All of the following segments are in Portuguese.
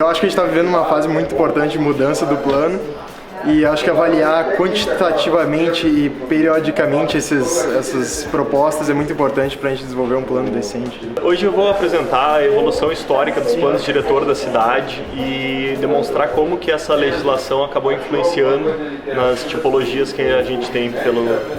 Eu acho que a gente está vivendo uma fase muito importante de mudança do plano e acho que avaliar quantitativamente e periodicamente essas propostas é muito importante para a gente desenvolver um plano decente. Hoje eu vou apresentar a evolução histórica dos planos diretor da cidade e demonstrar como que essa legislação acabou influenciando nas tipologias que a gente tem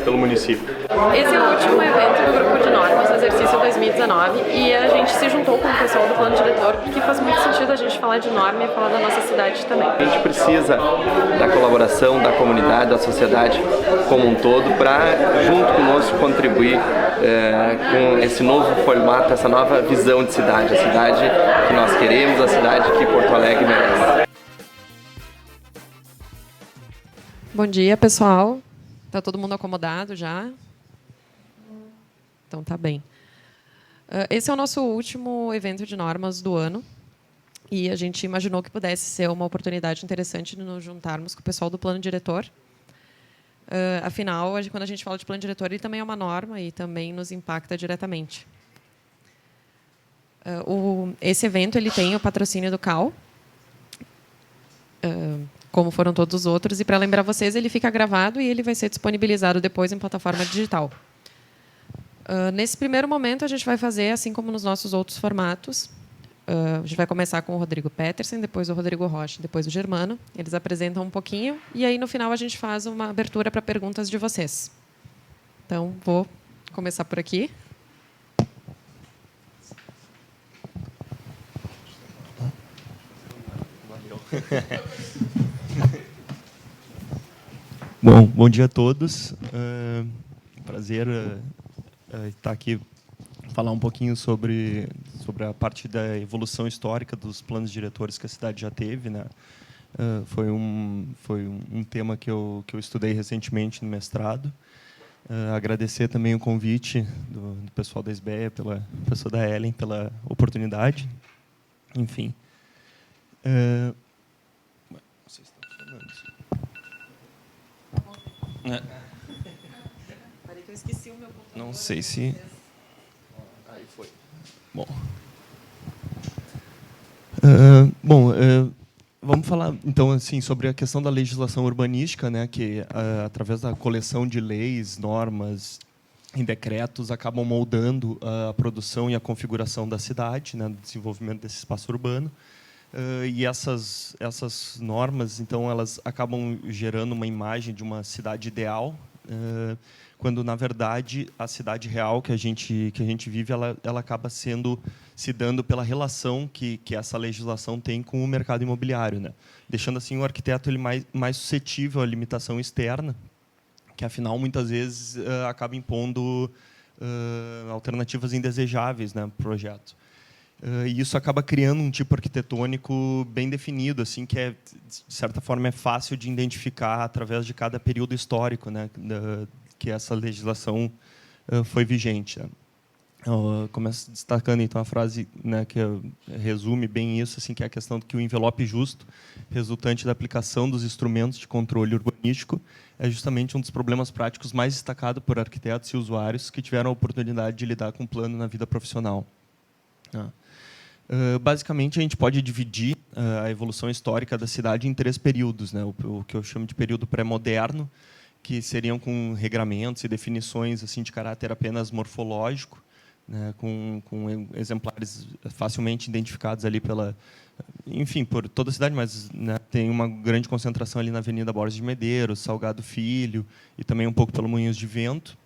pelo município. Esse é o último evento do Grupo de Normas, do exercício 2019, e a gente se juntou com o pessoal do plano diretor porque faz muito sentido a gente falar de norma e falar da nossa cidade também. A gente precisa da colaboração da comunidade, da sociedade como um todo, para, junto conosco, contribuir com esse novo formato, essa nova visão de cidade, a cidade que nós queremos, a cidade que Porto Alegre merece. Bom dia, pessoal. Está todo mundo acomodado já? Então tá bem. Esse é o nosso último evento de normas do ano e a gente imaginou que pudesse ser uma oportunidade interessante de nos juntarmos com o pessoal do plano diretor. Afinal, quando a gente fala de plano diretor, ele também é uma norma e também nos impacta diretamente. Esse evento ele tem o patrocínio do CAL, como foram todos os outros, e para lembrar vocês, ele fica gravado e ele vai ser disponibilizado depois em plataforma digital. Nesse primeiro momento, a gente vai fazer, assim como nos nossos outros formatos, a gente vai começar com o Rodrigo Petersen, depois o Rodrigo Rocha, depois o Germano. Eles apresentam um pouquinho e aí, no final, a gente faz uma abertura para perguntas de vocês. Então, vou começar por aqui. Bom dia a todos. Prazer estar aqui falar um pouquinho sobre a parte da evolução histórica dos planos diretores que a cidade já teve, né? Foi um tema que eu estudei recentemente no mestrado. Agradecer também o convite do pessoal da SBEA, pela pessoa da Ellen, pela oportunidade. Enfim. Não sei se está funcionando. Peraí que eu esqueci o meu computador. Não sei se... Aí foi. Bom. Vamos falar, então, assim, sobre a questão da legislação urbanística, né, que, através da coleção de leis, normas e decretos, acabam moldando a produção e a configuração da cidade, né, do desenvolvimento desse espaço urbano. E essas normas, então, elas acabam gerando uma imagem de uma cidade ideal, quando, na verdade, a cidade real que a gente vive, ela acaba se dando pela relação que essa legislação tem com o mercado imobiliário, né? Deixando assim o arquiteto ele mais suscetível à limitação externa, que, afinal, muitas vezes acaba impondo alternativas indesejáveis, né, para o projeto. E isso acaba criando um tipo arquitetônico bem definido, assim, que de certa forma é fácil de identificar através de cada período histórico, né, que essa legislação foi vigente. Né. Eu começo destacando então a frase, né, que resume bem isso, assim, que é a questão de que o envelope justo resultante da aplicação dos instrumentos de controle urbanístico é justamente um dos problemas práticos mais destacados por arquitetos e usuários que tiveram a oportunidade de lidar com o plano na vida profissional. Basicamente, a gente pode dividir a evolução histórica da cidade em 3 períodos, né? O que eu chamo de período pré-moderno, que seriam com regramentos e definições assim de caráter apenas morfológico, né? com exemplares facilmente identificados ali por toda a cidade, mas, né, tem uma grande concentração ali na Avenida Borges de Medeiros, Salgado Filho e também um pouco pelo Moinhos de Vento.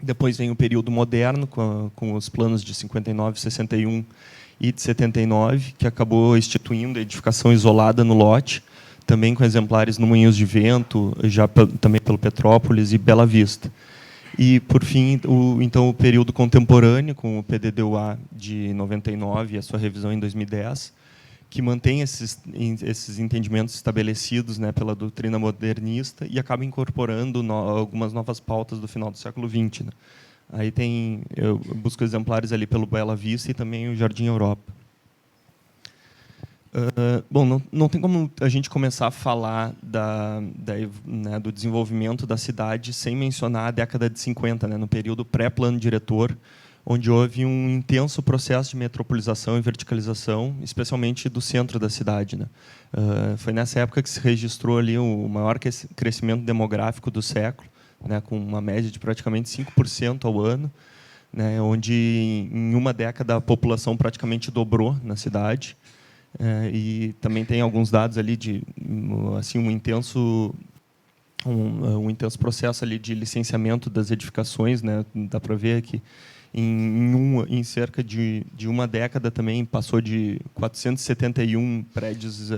Depois vem o período moderno, com os planos de 59, 61 e de 79, que acabou instituindo a edificação isolada no lote, também com exemplares no Moinhos de Vento, já também pelo Petrópolis e Bela Vista. E, por fim, o período contemporâneo, com o PDD-UA de 99 e a sua revisão em 2010, que mantém esses entendimentos estabelecidos, né, pela doutrina modernista e acaba incorporando algumas novas pautas do final do século XX. Né. Aí eu busco exemplares ali pelo Bela Vista e também o Jardim Europa. Bom, não tem como a gente começar a falar né, do desenvolvimento da cidade sem mencionar a década de 50, né, no período pré-plano diretor, onde houve um intenso processo de metropolização e verticalização, especialmente do centro da cidade, né? Foi nessa época que se registrou ali o maior crescimento demográfico do século, né, com uma média de praticamente 5% ao ano, né, onde em uma década a população praticamente dobrou na cidade. E também tem alguns dados ali de assim um intenso processo ali de licenciamento das edificações, né? Dá para ver que em cerca de uma década também passou de 471 prédios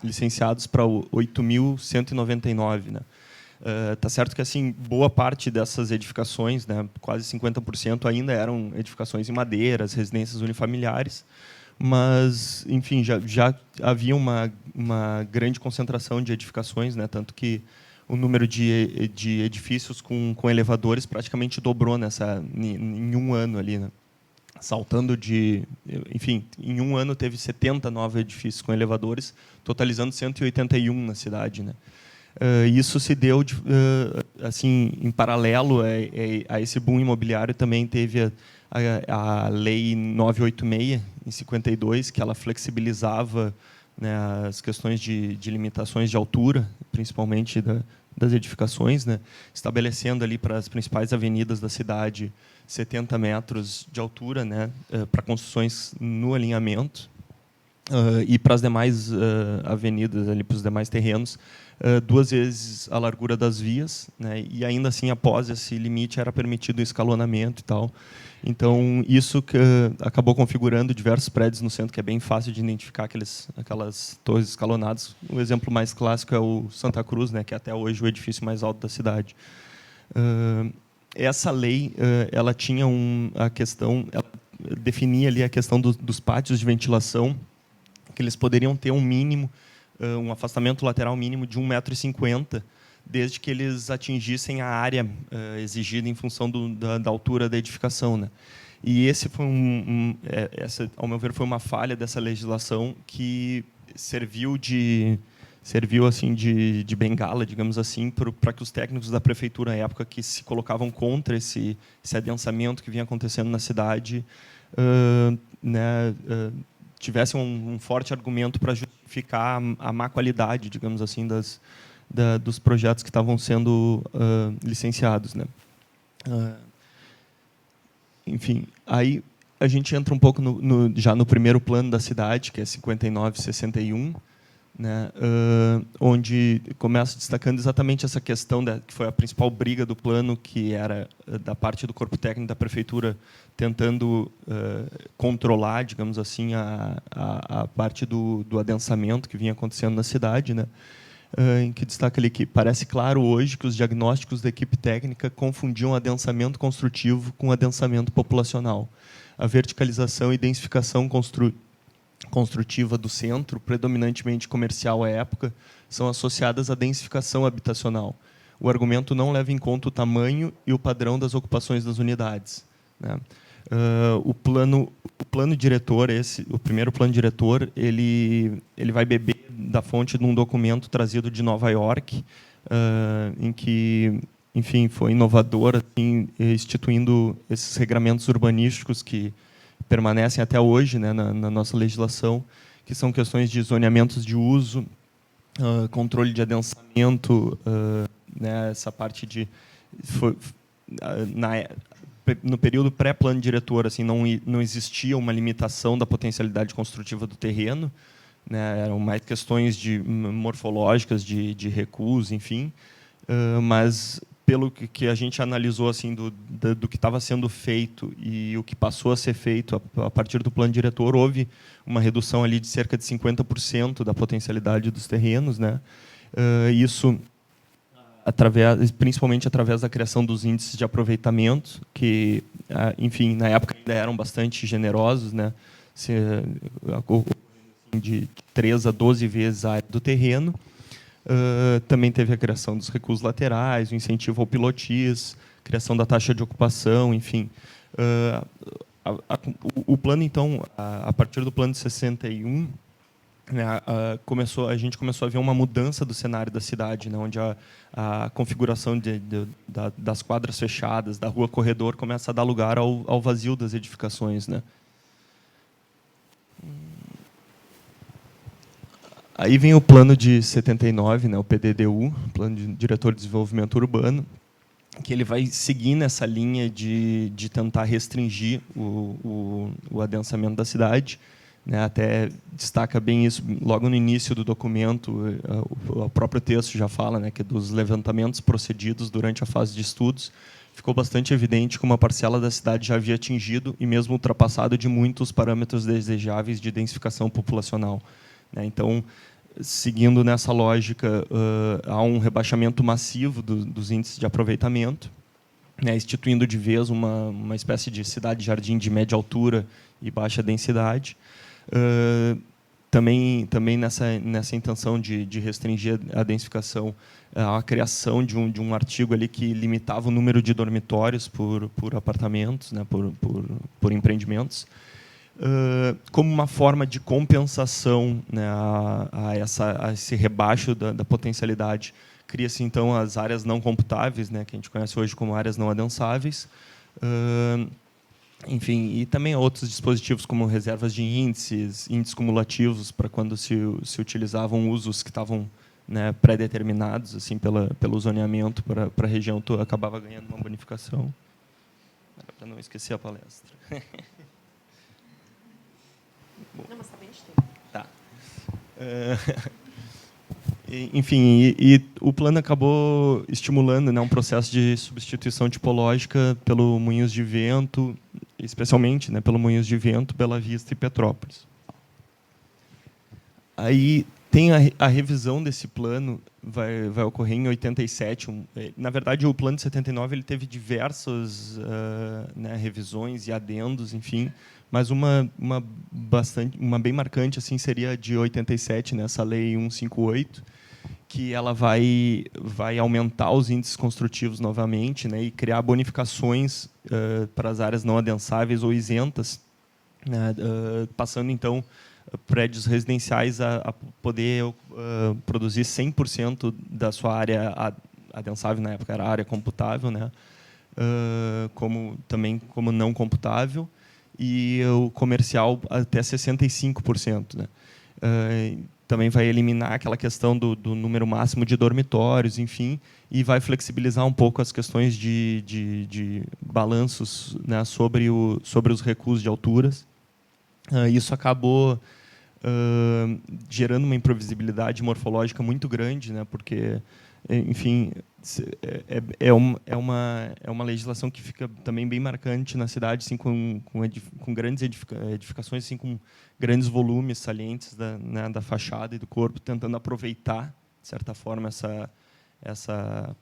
licenciados para 8.199, né? Tá certo que assim boa parte dessas edificações, né, quase 50% ainda eram edificações em madeira, as residências unifamiliares, mas enfim já havia uma grande concentração de edificações, né, tanto que o número de edifícios com elevadores praticamente dobrou em um ano ali, né? Saltando enfim, em um ano teve 70 novos edifícios com elevadores, totalizando 181 na cidade, né? Isso se deu assim em paralelo a esse boom imobiliário. Também teve a Lei 986 em 52, que ela flexibilizava, né, as questões de limitações de altura, principalmente das edificações, né, estabelecendo ali para as principais avenidas da cidade 70 metros de altura, né, para construções no alinhamento, e para as demais avenidas, ali para os demais terrenos, 2 vezes a largura das vias, né, e ainda assim, após esse limite, era permitido o escalonamento e tal. Então, isso que acabou configurando diversos prédios no centro, que é bem fácil de identificar aquelas torres escalonadas. O exemplo mais clássico é o Santa Cruz, né, que é até hoje o edifício mais alto da cidade. Essa lei, ela tinha a questão, ela definia ali a questão dos pátios de ventilação, que eles poderiam ter um mínimo, um afastamento lateral mínimo de 1,50 m, desde que eles atingissem a área exigida em função da altura da edificação, né? E esse foi essa, ao meu ver, foi uma falha dessa legislação que serviu assim de bengala, digamos assim, para que os técnicos da prefeitura à época, que se colocavam contra esse adensamento que vinha acontecendo na cidade, né, tivessem um forte argumento para justificar a má qualidade, digamos assim, dos projetos que estavam sendo licenciados, né? Enfim, aí a gente entra um pouco já no primeiro plano da cidade, que é 59/61, né, onde começa destacando exatamente essa questão que foi a principal briga do plano, que era da parte do corpo técnico da prefeitura tentando controlar, digamos assim, a parte do adensamento que vinha acontecendo na cidade, né, em que destaca ali que parece claro hoje que os diagnósticos da equipe técnica confundiam adensamento construtivo com adensamento populacional. A verticalização e densificação construtiva do centro, predominantemente comercial à época, são associadas à densificação habitacional. O argumento não leva em conta o tamanho e o padrão das ocupações das unidades, né? O plano diretor, o primeiro plano diretor, ele vai beber da fonte de um documento trazido de Nova York, em que, enfim, foi inovador, assim, instituindo esses regramentos urbanísticos que permanecem até hoje, né, na nossa legislação, que são questões de zoneamentos de uso, controle de adensamento, né, essa parte no período pré-plano diretor, assim, não existia uma limitação da potencialidade construtiva do terreno, né, eram mais questões morfológicas, de recuos, enfim, mas pelo que a gente analisou, assim, do que estava sendo feito e o que passou a ser feito a partir do plano diretor, houve uma redução ali de cerca de 50% da potencialidade dos terrenos, né? Isso principalmente através da criação dos índices de aproveitamento, que, enfim, na época ainda eram bastante generosos, né? De 3 a 12 vezes a área do terreno. Também teve a criação dos recuos laterais, o incentivo ao pilotis, criação da taxa de ocupação, enfim. O plano, então, a partir do plano de 61, né, a gente começou a ver uma mudança do cenário da cidade, né, onde a configuração das quadras fechadas, da rua corredor, começa a dar lugar ao vazio das edificações, né. Aí vem o plano de 79, né, o PDDU, Plano de Diretor de Desenvolvimento Urbano, que ele vai seguir nessa linha de tentar restringir o adensamento da cidade, né, até destaca bem isso logo no início do documento, o próprio texto já fala, né, que dos levantamentos procedidos durante a fase de estudos, ficou bastante evidente que uma parcela da cidade já havia atingido e mesmo ultrapassado de muitos parâmetros desejáveis de densificação populacional, né. Então, seguindo nessa lógica, há um rebaixamento massivo dos índices de aproveitamento, né, instituindo de vez uma espécie de cidade-jardim de média altura e baixa densidade. Também nessa intenção de restringir a densificação, a criação de um artigo ali que limitava o número de dormitórios por apartamentos, né, por empreendimentos, como uma forma de compensação, né, a esse rebaixo da potencialidade. Cria-se, então, as áreas não computáveis, né, que a gente conhece hoje como áreas não adensáveis. Enfim, e também outros dispositivos como reservas de índices cumulativos, para quando se utilizavam usos que estavam, né, pré-determinados assim, pelo zoneamento para a região, acabava ganhando uma bonificação. Para não esquecer a palestra. Não, mas está bem de tempo. Tá. Enfim, e o plano acabou estimulando, né, um processo de substituição tipológica pelo Moinhos de Vento, especialmente, né, pelo Moinhos de Vento, Bela Vista e Petrópolis. Aí tem a revisão desse plano, vai ocorrer em 87. Na verdade, o plano de 79 ele teve diversas né, revisões e adendos, enfim, mas uma bem marcante assim seria de 87, nessa lei 158, que ela vai aumentar os índices construtivos novamente, né, e criar bonificações para as áreas não adensáveis ou isentas, né, passando então prédios residenciais a poder produzir 100% da sua área adensável, na época era a área computável, né, como não computável, e o comercial até 65%. Né. Também vai eliminar aquela questão do número máximo de dormitórios, enfim, e vai flexibilizar um pouco as questões de balanços, né, sobre os recuos de alturas. Isso acabou gerando uma imprevisibilidade morfológica muito grande, né, porque, enfim, é uma legislação que fica também bem marcante na cidade, assim, com grandes edificações, assim, com grandes volumes salientes da fachada e do corpo, tentando aproveitar, de certa forma, essa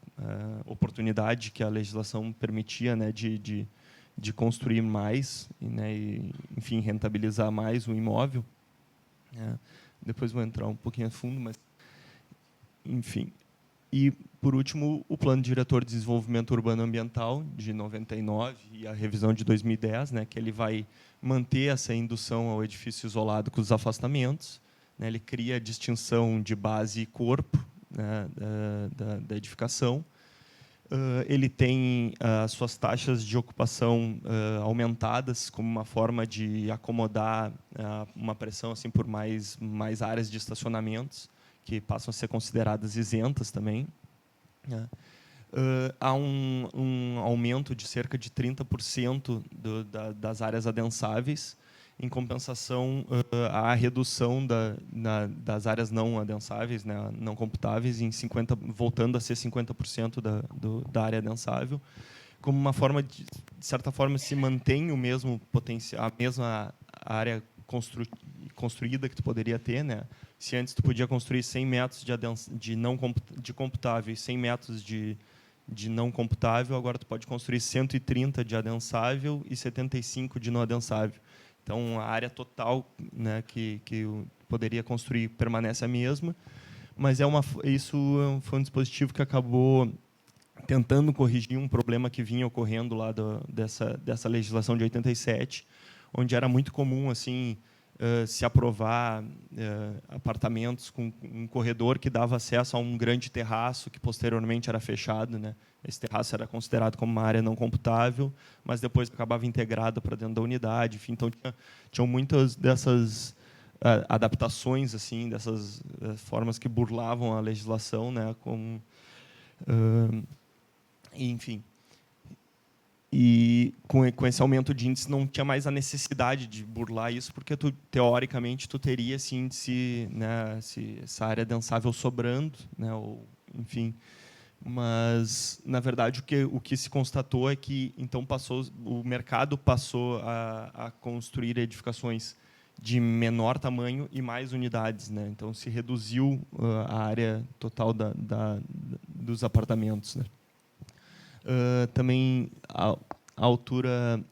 oportunidade que a legislação permitia, né, de construir mais, né, e, enfim, rentabilizar mais o imóvel. Depois vou entrar um pouquinho a fundo, mas, enfim. E, por último, o Plano Diretor de Desenvolvimento Urbano Ambiental, de 99, e a revisão de 2010, né, que ele vai manter essa indução ao edifício isolado com os afastamentos, né, ele cria a distinção de base e corpo, né, da edificação. Ele tem as suas taxas de ocupação aumentadas como uma forma de acomodar uma pressão assim por mais áreas de estacionamentos, que passam a ser consideradas isentas também. Há um aumento de cerca de 30% das áreas adensáveis. Em compensação, há a redução das áreas não adensáveis, né, não computáveis, voltando a ser 50% da área adensável, como uma forma de certa forma, se mantém o mesmo potencial, a mesma área construída que tu poderia ter, né? Se antes tu podia construir 100 metros de computável e 100 metros de não computável, agora tu pode construir 130 de adensável e 75 de não adensável. Então, a área total, né, que poderia construir permanece a mesma, mas isso foi um dispositivo que acabou tentando corrigir um problema que vinha ocorrendo lá dessa legislação de 87, onde era muito comum assim se aprovar apartamentos com um corredor que dava acesso a um grande terraço que posteriormente era fechado, né? Esse terraço era considerado como uma área não computável, mas depois acabava integrado para dentro da unidade. Enfim, então tinham muitas dessas adaptações, assim, dessas formas que burlavam a legislação, né? Enfim. E com esse aumento de índice não tinha mais a necessidade de burlar isso, porque teoricamente tu teria esse índice, né, essa área densável sobrando, né, ou, enfim. Mas na verdade o que se constatou é que então o mercado passou a construir edificações de menor tamanho e mais unidades, né? Então se reduziu a área total dos apartamentos, né? Também a altura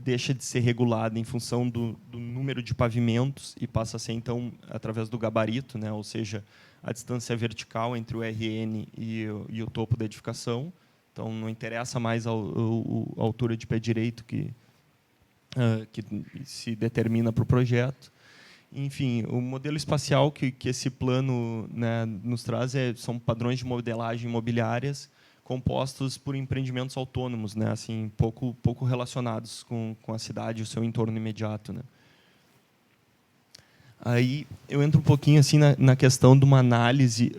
deixa de ser regulada em função do número de pavimentos e passa a ser, então, através do gabarito, né? Ou seja, a distância vertical entre o RN e o topo da edificação. Então, não interessa mais a altura de pé direito que se determina para o projeto. Enfim, o modelo espacial que esse plano, né, nos traz são padrões de modelagem imobiliárias compostos por empreendimentos autônomos, né, assim, pouco relacionados com a cidade e o seu entorno imediato, né. Aí eu entro um pouquinho assim na questão de uma análise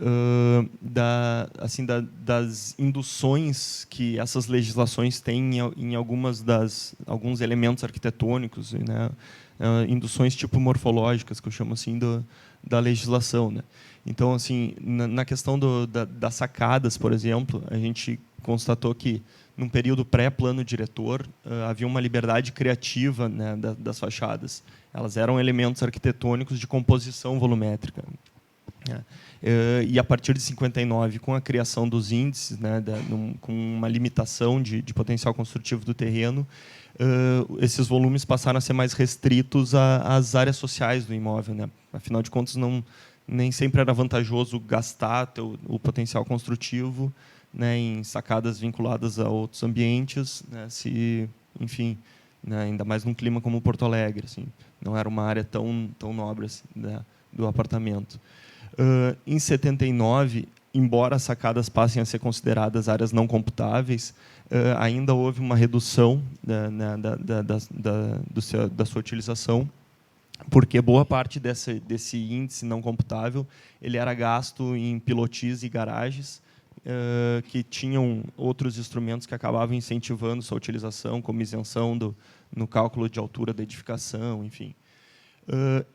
das induções que essas legislações têm em alguns elementos arquitetônicos, né, induções tipo morfológicas, que eu chamo assim da legislação, né. Então, assim, na questão das sacadas, por exemplo, a gente constatou que, num período pré-plano diretor, havia uma liberdade criativa, né, das fachadas. Elas eram elementos arquitetônicos de composição volumétrica. E, a partir de 59, com a criação dos índices, né, com uma limitação de potencial construtivo do terreno, esses volumes passaram a ser mais restritos às áreas sociais do imóvel, né? Afinal de contas, nem sempre era vantajoso gastar o potencial construtivo, né, em sacadas vinculadas a outros ambientes, né, enfim, né, ainda mais num clima como Porto Alegre, assim, não era uma área tão nobre assim, né, do apartamento. Em 79, embora as sacadas passem a ser consideradas áreas não computáveis, ainda houve uma redução da sua utilização, porque boa parte desse índice não computável ele era gasto em pilotis e garagens, que tinham outros instrumentos que acabavam incentivando sua utilização, como isenção no cálculo de altura da edificação, enfim.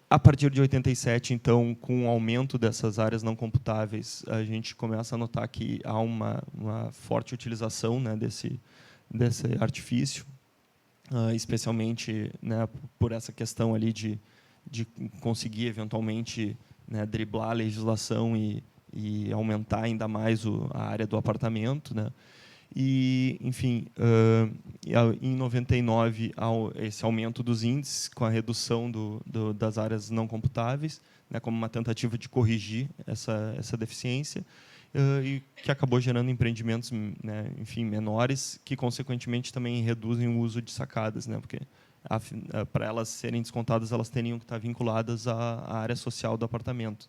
A partir de 87, então, com o aumento dessas áreas não computáveis, a gente começa a notar que há uma forte utilização, né, desse artifício, especialmente, né, por essa questão ali de conseguir, eventualmente, né, driblar a legislação e aumentar ainda mais a área do apartamento, né? E, enfim, em 99, esse aumento dos índices com a redução das áreas não computáveis, né, como uma tentativa de corrigir essa deficiência, e que acabou gerando empreendimentos, né, enfim, menores, que, consequentemente, também reduzem o uso de sacadas, né, porque, para elas serem descontadas, elas teriam que estar vinculadas à área social do apartamento.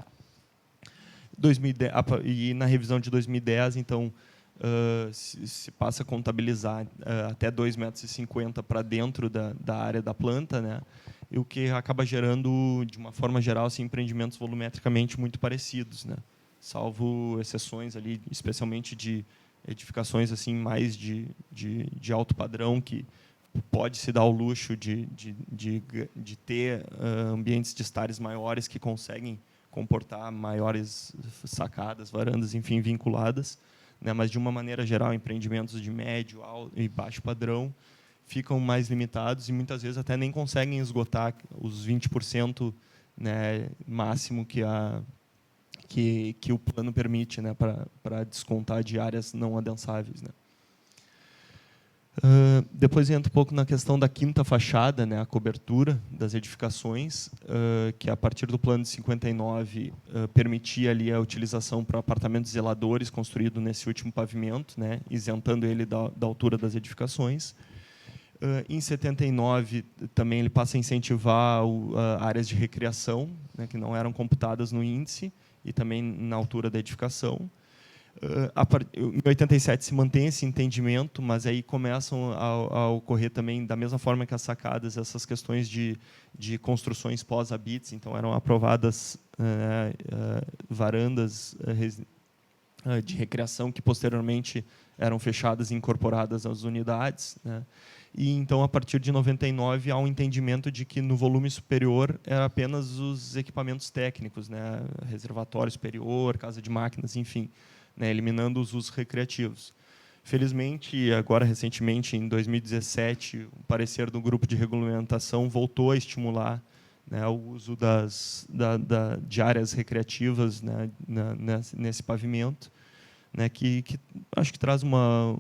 2010, e na revisão de 2010, então, se passa a contabilizar até 2,50 metros para dentro da área da planta, né? E o que acaba gerando, de uma forma geral, assim, empreendimentos volumetricamente muito parecidos, né? Salvo exceções ali, especialmente de edificações assim mais de alto padrão, que pode se dar ao luxo de ter ambientes de estares maiores que conseguem comportar maiores sacadas, varandas, enfim, vinculadas, né? Mas, de uma maneira geral, empreendimentos de médio, alto e baixo padrão ficam mais limitados e, muitas vezes, até nem conseguem esgotar os 20%, né, máximo que o plano permite, né, para descontar de áreas não adensáveis, né. Depois entra um pouco na questão da quinta fachada, né, a cobertura das edificações, que, a partir do plano de 59, permitia ali a utilização para apartamentos zeladores construídos nesse último pavimento, né, isentando ele da altura das edificações. Em 79, também ele passa a incentivar áreas de recreação, né, que não eram computadas no índice, e também na altura da edificação. Em 87 se mantém esse entendimento, mas aí começam a ocorrer também, da mesma forma que as sacadas, essas questões de construções pós-habites. Então, eram aprovadas varandas de recreação que, posteriormente, eram fechadas e incorporadas às unidades, né? E, então, a partir de 99, há um entendimento de que, no volume superior, era apenas os equipamentos técnicos, né? Reservatório superior, casa de máquinas, enfim, né? Eliminando os usos recreativos. Felizmente, agora, recentemente, em 2017, o parecer do grupo de regulamentação voltou a estimular, né, o uso de áreas recreativas, né, nesse pavimento, né, que acho que traz uma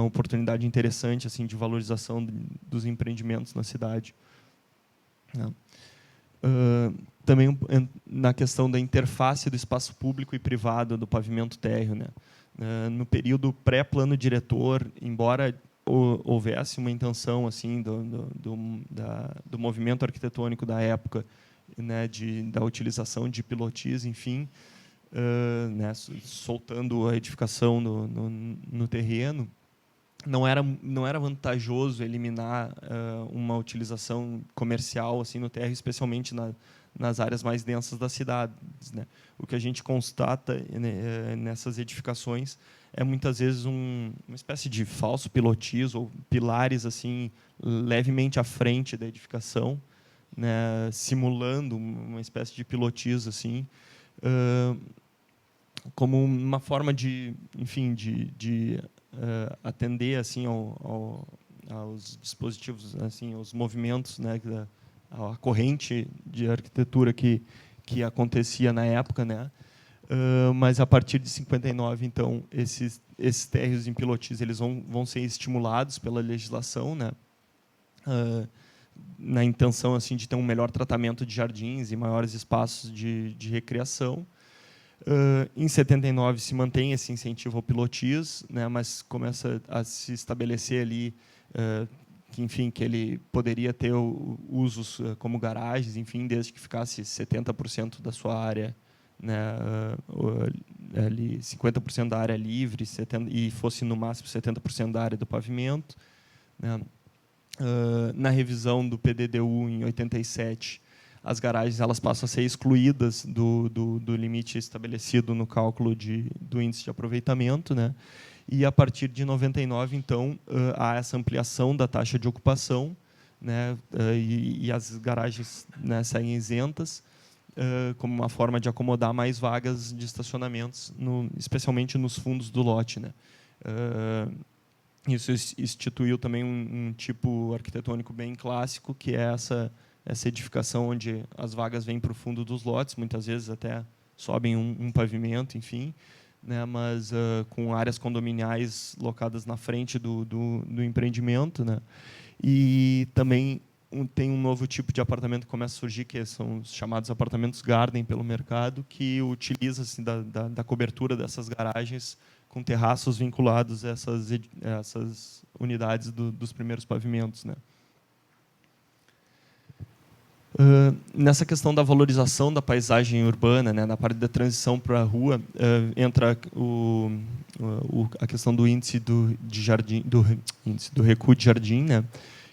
oportunidade interessante, assim, de valorização dos empreendimentos na cidade. Também na questão da interface do espaço público e privado do pavimento térreo, né? No período pré-plano diretor, embora houvesse uma intenção, assim, do movimento arquitetônico da época, né, da utilização de pilotis, enfim, né, soltando a edificação no terreno, não era vantajoso eliminar uma utilização comercial, assim, no térreo, especialmente nas áreas mais densas das cidades, né? O que a gente constata, né, nessas edificações é muitas vezes uma espécie de falso pilotis ou pilares, assim, levemente à frente da edificação, né, simulando uma espécie de pilotis, assim, como uma forma de, enfim, de atender, assim, aos dispositivos, assim, aos movimentos, né, a corrente de arquitetura que acontecia na época, né? Mas a partir de 59, então, esses térreos em pilotis eles vão ser estimulados pela legislação, né? Na intenção, assim, de ter um melhor tratamento de jardins e maiores espaços de recreação. Em 79 se mantém esse incentivo ao pilotis, né? Mas começa a se estabelecer ali que ele poderia ter usos como garagens, enfim, desde que ficasse 70% da sua área, né, ali 50% da área livre, e fosse no máximo 70% da área do pavimento, né. Na revisão do PDDU em 87, as garagens elas passam a ser excluídas do limite estabelecido no cálculo do índice de aproveitamento, né. E, a partir de 99, então, há essa ampliação da taxa de ocupação, né, e as garagens, né, seguem isentas, como uma forma de acomodar mais vagas de estacionamentos, especialmente nos fundos do lote, né. Isso instituiu também um tipo arquitetônico bem clássico, que é essa edificação onde as vagas vêm para o fundo dos lotes, muitas vezes até sobem um pavimento, enfim, né, mas com áreas condominiais locadas na frente do empreendimento, né. E também tem um novo tipo de apartamento que começa a surgir, que são os chamados apartamentos garden pelo mercado, que utiliza, assim, da cobertura dessas garagens com terraços vinculados a essas unidades dos primeiros pavimentos, né. Nessa questão da valorização da paisagem urbana, né, na parte da transição para a rua, entra a questão do índice do recuo de jardim, né,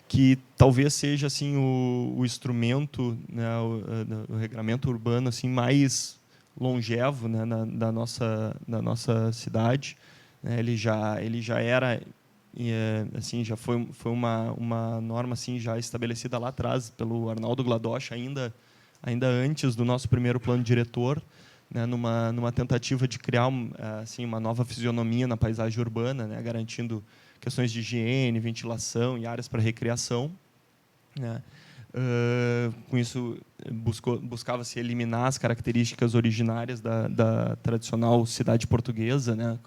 que talvez seja, assim, o instrumento, né, o regramento urbano, assim, mais longevo, né, na nossa cidade, né. Ele já era, assim, já foi uma norma, assim, já estabelecida lá atrás pelo Arnaldo Gladosh, ainda antes do nosso primeiro plano diretor, né, numa tentativa de criar, assim, uma nova fisionomia na paisagem urbana, né, garantindo questões de higiene, ventilação e áreas para recreação, né. Com isso, buscava-se eliminar as características originárias da tradicional cidade portuguesa, né,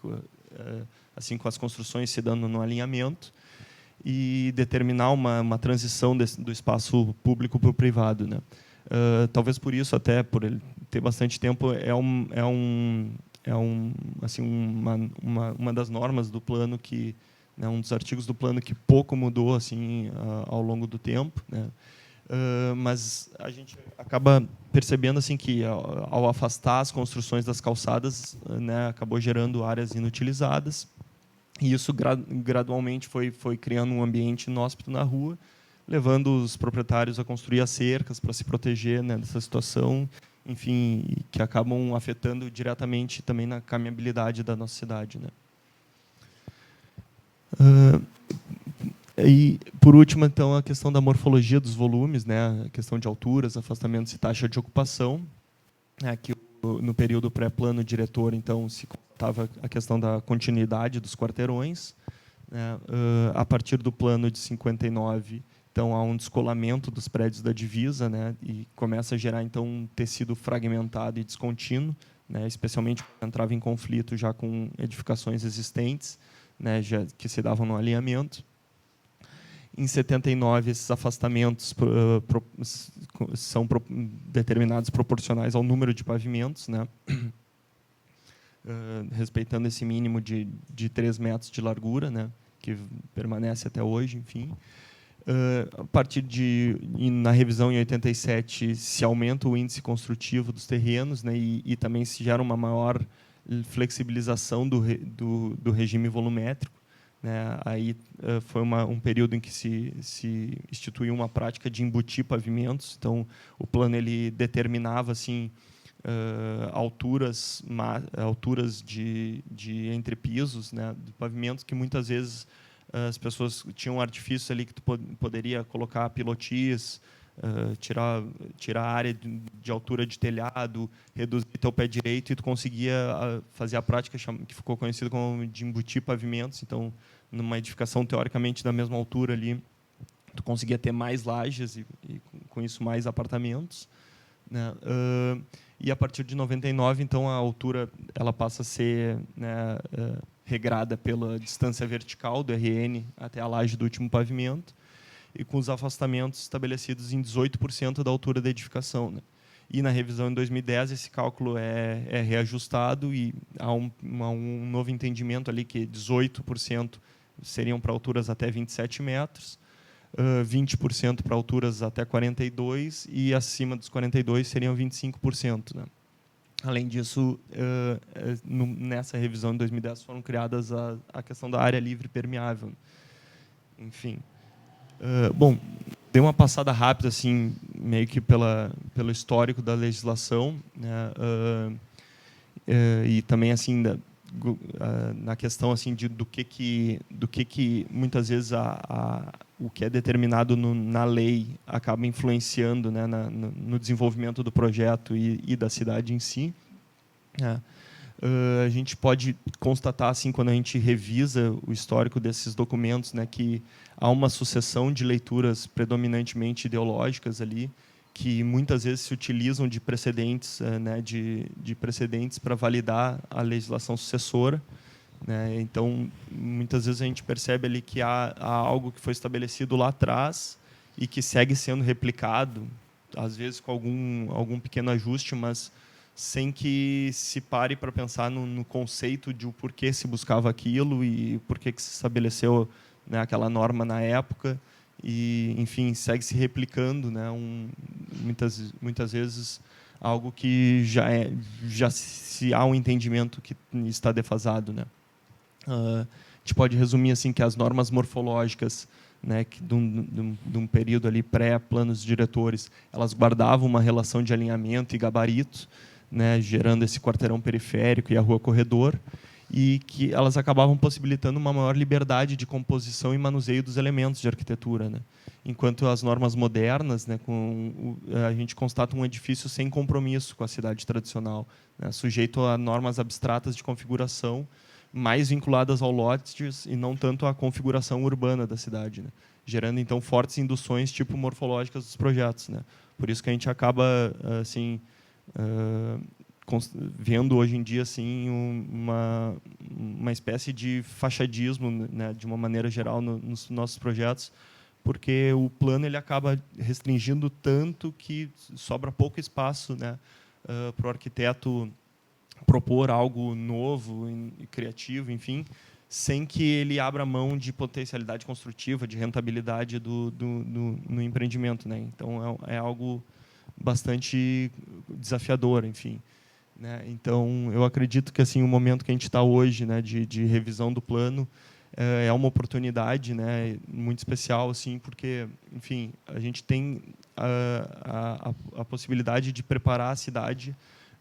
assim, com as construções se dando no alinhamento, e determinar uma transição do espaço público para o privado, né. Talvez por isso, até por ele ter bastante tempo, assim, uma das normas do plano que né, um dos artigos do plano que pouco mudou assim ao longo do tempo, né? Mas a gente acaba percebendo assim que ao afastar as construções das calçadas, né, acabou gerando áreas inutilizadas, e isso gradualmente foi criando um ambiente inóspito na rua, levando os proprietários a construir as cercas para se proteger, né, dessa situação, enfim, que acabam afetando diretamente também na caminhabilidade da nossa cidade, né? E, por último, então, a questão da morfologia dos volumes, né, a questão de alturas, afastamentos e taxa de ocupação, né, que no período pré-plano diretor, então, se constatava a questão da continuidade dos quarteirões, né, a partir do plano de 59, então, há um descolamento dos prédios da divisa, né, e começa a gerar, então, um tecido fragmentado e descontínuo, né, especialmente quando entrava em conflito já com edificações existentes, né, já, que se davam no alinhamento. Em 79, esses afastamentos são determinados proporcionais ao número de pavimentos, né? Respeitando esse mínimo de 3 metros de largura, né? Que permanece até hoje, enfim. A partir na revisão em 87, se aumenta o índice construtivo dos terrenos, né? E também se gera uma maior flexibilização do regime volumétrico, né? Aí foi um período em que se instituiu uma prática de embutir pavimentos. Então, o plano ele determinava assim alturas de entrepisos, né, de pavimentos, que muitas vezes as pessoas tinham um artifício ali que tu poderia colocar pilotis, tirar a área de altura de telhado, reduzir teu pé direito, e tu conseguia fazer a prática que ficou conhecida como de embutir pavimentos. Então, numa edificação teoricamente da mesma altura ali, tu conseguia ter mais lajes e com isso mais apartamentos, né? E a partir de 99, então, a altura ela passa a ser, né, regrada pela distância vertical do RN até a laje do último pavimento, e com os afastamentos estabelecidos em 18% da altura da edificação, né? E na revisão em 2010 esse cálculo é reajustado, e há um novo entendimento ali que 18% seriam para alturas até 27 metros, 20% para alturas até 42, e acima dos 42 seriam 25%, né? Além disso, nessa revisão em 2010 foram criadas a questão da área livre permeável. Enfim. Bom, dei uma passada rápida, assim, meio que pelo histórico da legislação, né, e também assim na questão assim do que muitas vezes o que é determinado na lei acaba influenciando, né, no desenvolvimento do projeto e da cidade em si. A gente pode constatar, assim, quando a gente revisa o histórico desses documentos, né, que há uma sucessão de leituras predominantemente ideológicas ali, que muitas vezes se utilizam de precedentes, né, de precedentes para validar a legislação sucessora, né? Então, muitas vezes a gente percebe ali que há algo que foi estabelecido lá atrás e que segue sendo replicado, às vezes com algum pequeno ajuste, mas sem que se pare para pensar no conceito de o porquê se buscava aquilo e por que se estabeleceu, né, aquela norma na época. E, enfim, segue se replicando, né, muitas vezes algo que já se há um entendimento que está defasado, né? A gente pode resumir assim que as normas morfológicas, né, que de um período ali pré-planos diretores, elas guardavam uma relação de alinhamento e gabarito, né, gerando esse quarteirão periférico e a rua corredor, e que elas acabavam possibilitando uma maior liberdade de composição e manuseio dos elementos de arquitetura, né? Enquanto as normas modernas, né, a gente constata um edifício sem compromisso com a cidade tradicional, né, sujeito a normas abstratas de configuração, mais vinculadas ao lotes e não tanto à configuração urbana da cidade, né? Gerando então fortes induções tipo morfológicas dos projetos, né? Por isso que a gente acaba assim vendo hoje em dia assim uma espécie de fachadismo, né, de uma maneira geral nos nossos projetos, porque o plano ele acaba restringindo tanto que sobra pouco espaço, né, para o arquiteto propor algo novo e criativo, enfim, sem que ele abra mão de potencialidade construtiva, de rentabilidade no empreendimento, né? Então é algo bastante desafiador, enfim, né? Então eu acredito que assim o momento que a gente está hoje, né, de revisão do plano, é uma oportunidade, né, muito especial, assim, porque, enfim, a gente tem a possibilidade de preparar a cidade,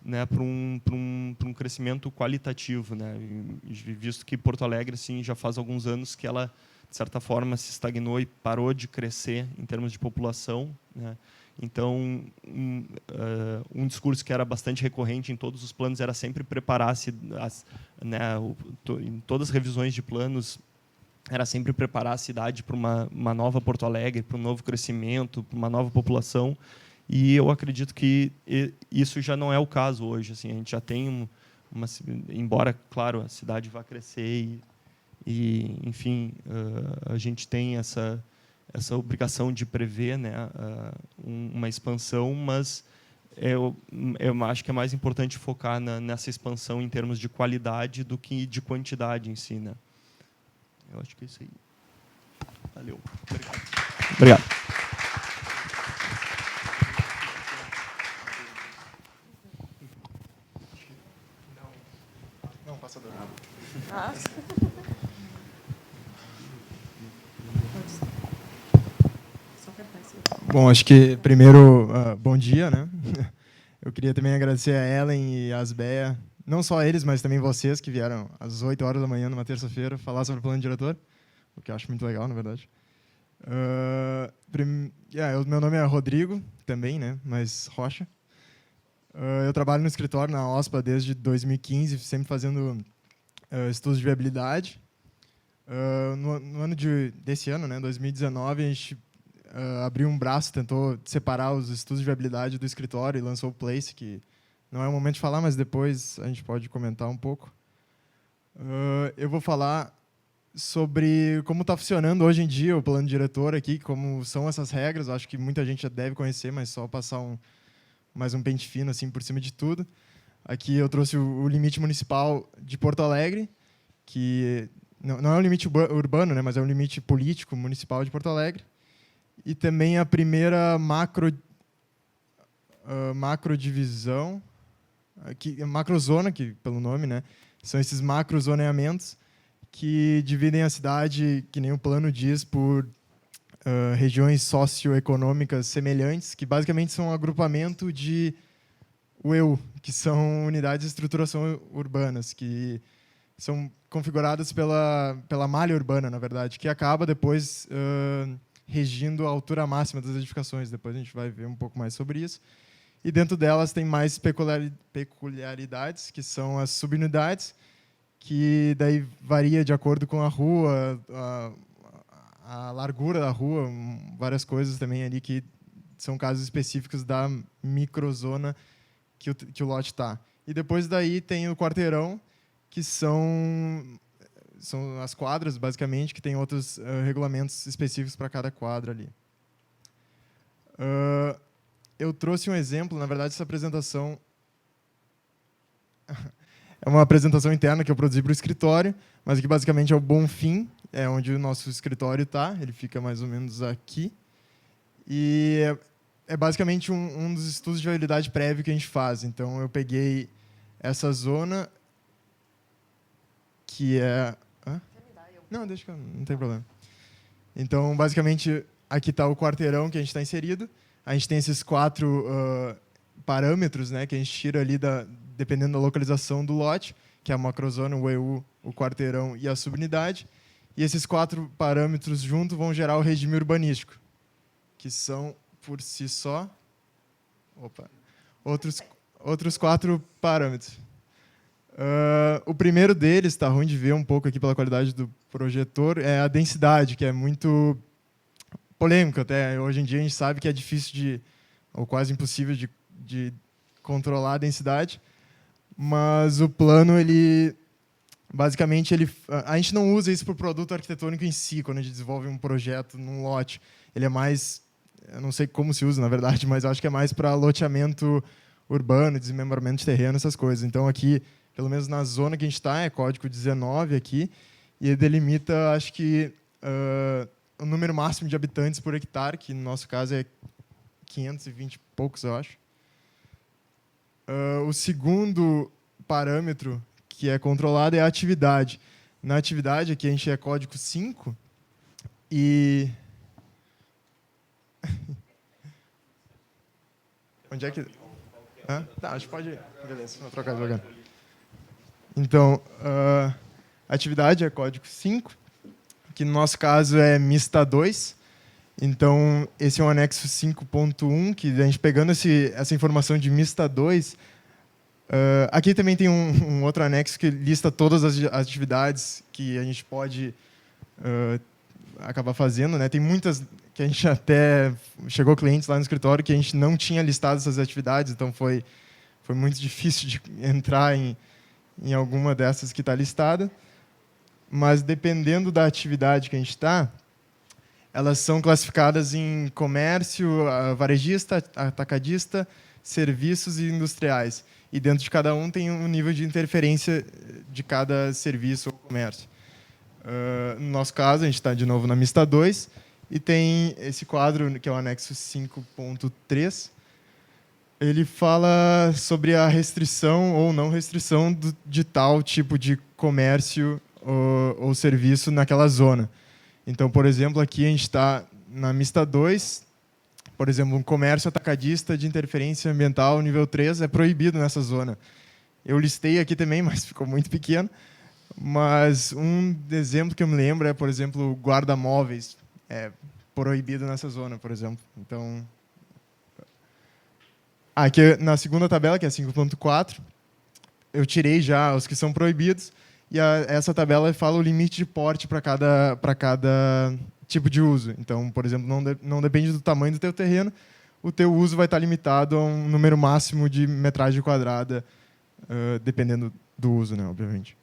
né, para um crescimento qualitativo, né, visto que Porto Alegre, assim, já faz alguns anos que ela, de certa forma, se estagnou e parou de crescer em termos de população, né. Então, um discurso que era bastante recorrente em todos os planos era sempre preparar-se, né, em todas as revisões de planos, era sempre preparar a cidade para uma nova Porto Alegre, para um novo crescimento, para uma nova população. E eu acredito que isso já não é o caso hoje. Assim, a gente já tem embora, claro, a cidade vá crescer e enfim, a gente tem essa obrigação de prever, né, uma expansão, mas eu acho que é mais importante focar nessa expansão em termos de qualidade do que de quantidade em si, né? Eu acho que é isso aí. Valeu. Obrigado. Não, passador. Bom, acho que primeiro, bom dia, né? Eu queria também agradecer a Ellen e a Asbeia, não só eles, mas também vocês que vieram às 8 horas da manhã, numa terça-feira, falar sobre o plano diretor, o que eu acho muito legal, na verdade. Meu nome é Rodrigo, também, né? Mas Rocha. Eu trabalho no escritório, na OSPA, desde 2015, sempre fazendo estudos de viabilidade. No ano desse ano, né, 2019, a gente abriu um braço, tentou separar os estudos de viabilidade do escritório e lançou o Place, que não é o momento de falar, mas depois a gente pode comentar um pouco. Eu vou falar sobre como está funcionando hoje em dia o plano diretor aqui, como são essas regras. Eu acho que muita gente já deve conhecer, mas só passar mais um pente fino assim, por cima de tudo. Aqui eu trouxe o limite municipal de Porto Alegre, que não é um limite urbano, né, mas é um limite político municipal de Porto Alegre. E também a primeira macrodivisão, macrozona, que pelo nome, né, são esses macrozoneamentos que dividem a cidade, que nem o plano diz, por regiões socioeconômicas semelhantes, que basicamente são um agrupamento de UEU, que são unidades de estruturação urbanas, que são configuradas pela malha urbana, na verdade, que acaba depois regindo a altura máxima das edificações. Depois a gente vai ver um pouco mais sobre isso. E dentro delas tem mais peculiaridades, que são as subunidades, que daí varia de acordo com a rua, a largura da rua, várias coisas também ali que são casos específicos da microzona que o lote está. E depois daí tem o quarteirão, que são as quadras, basicamente, que tem outros regulamentos específicos para cada quadra ali. Eu trouxe um exemplo, na verdade, essa apresentação é uma apresentação interna que eu produzi para o escritório, mas que basicamente é o Bonfim, é onde o nosso escritório está, ele fica mais ou menos aqui. E é basicamente um dos estudos de viabilidade prévio que a gente faz. Então, eu peguei essa zona, que é... Não, deixa que não tem problema. Então, basicamente, aqui está o quarteirão que a gente está inserido. A gente tem esses 4 parâmetros, né, que a gente tira ali, dependendo da localização do lote, que é a macrozona, o EU, o quarteirão e a subunidade. E esses 4 parâmetros juntos vão gerar o regime urbanístico, que são, por si só, outros 4 parâmetros. O primeiro deles, está ruim de ver um pouco aqui pela qualidade do projetor, é a densidade, que é muito polêmico até. Hoje em dia a gente sabe que é difícil ou quase impossível de controlar a densidade, mas o plano, basicamente, a gente não usa isso para o produto arquitetônico em si, quando a gente desenvolve um projeto num lote. Ele é mais, eu não sei como se usa, na verdade, mas eu acho que é mais para loteamento urbano, desmembramento de terreno, essas coisas. Então, aqui, pelo menos na zona que a gente está, é código 19 aqui, e ele delimita, acho que, o número máximo de habitantes por hectare, que no nosso caso é 520 e poucos, eu acho. O segundo parâmetro que é controlado é a atividade. Na atividade, aqui a gente é código 5, e... Onde é que... Tá, acho que pode ir. Beleza, vou trocar jogando. Então, a atividade é código 5, que no nosso caso é Mista 2. Então, esse é um anexo 5.1, que a gente pegando essa informação de Mista 2... aqui também tem um outro anexo que lista todas as atividades que a gente pode acabar fazendo, né? Tem muitas que a gente até chegou clientes lá no escritório que a gente não tinha listado essas atividades, então foi muito difícil de entrar em alguma dessas que está listada. Mas dependendo da atividade que a gente está, elas são classificadas em comércio, varejista, atacadista, serviços e industriais. E dentro de cada um tem um nível de interferência de cada serviço ou comércio. No nosso caso, a gente está de novo na Mista 2, e tem esse quadro, que é o anexo 5.3. Ele fala sobre a restrição ou não restrição de tal tipo de comércio ou serviço naquela zona. Então, por exemplo, aqui a gente está na Mista 2, por exemplo, um comércio atacadista de interferência ambiental nível 3 é proibido nessa zona. Eu listei aqui também, mas ficou muito pequeno. Mas um exemplo que eu me lembro é, por exemplo, guarda-móveis. É proibido nessa zona, por exemplo. Então, aqui na segunda tabela, que é 5.4, eu tirei já os que são proibidos. E essa tabela fala o limite de porte para cada tipo de uso. Então, por exemplo, não depende do tamanho do teu terreno, o teu uso vai estar limitado a um número máximo de metragem quadrada, dependendo do uso, né, obviamente.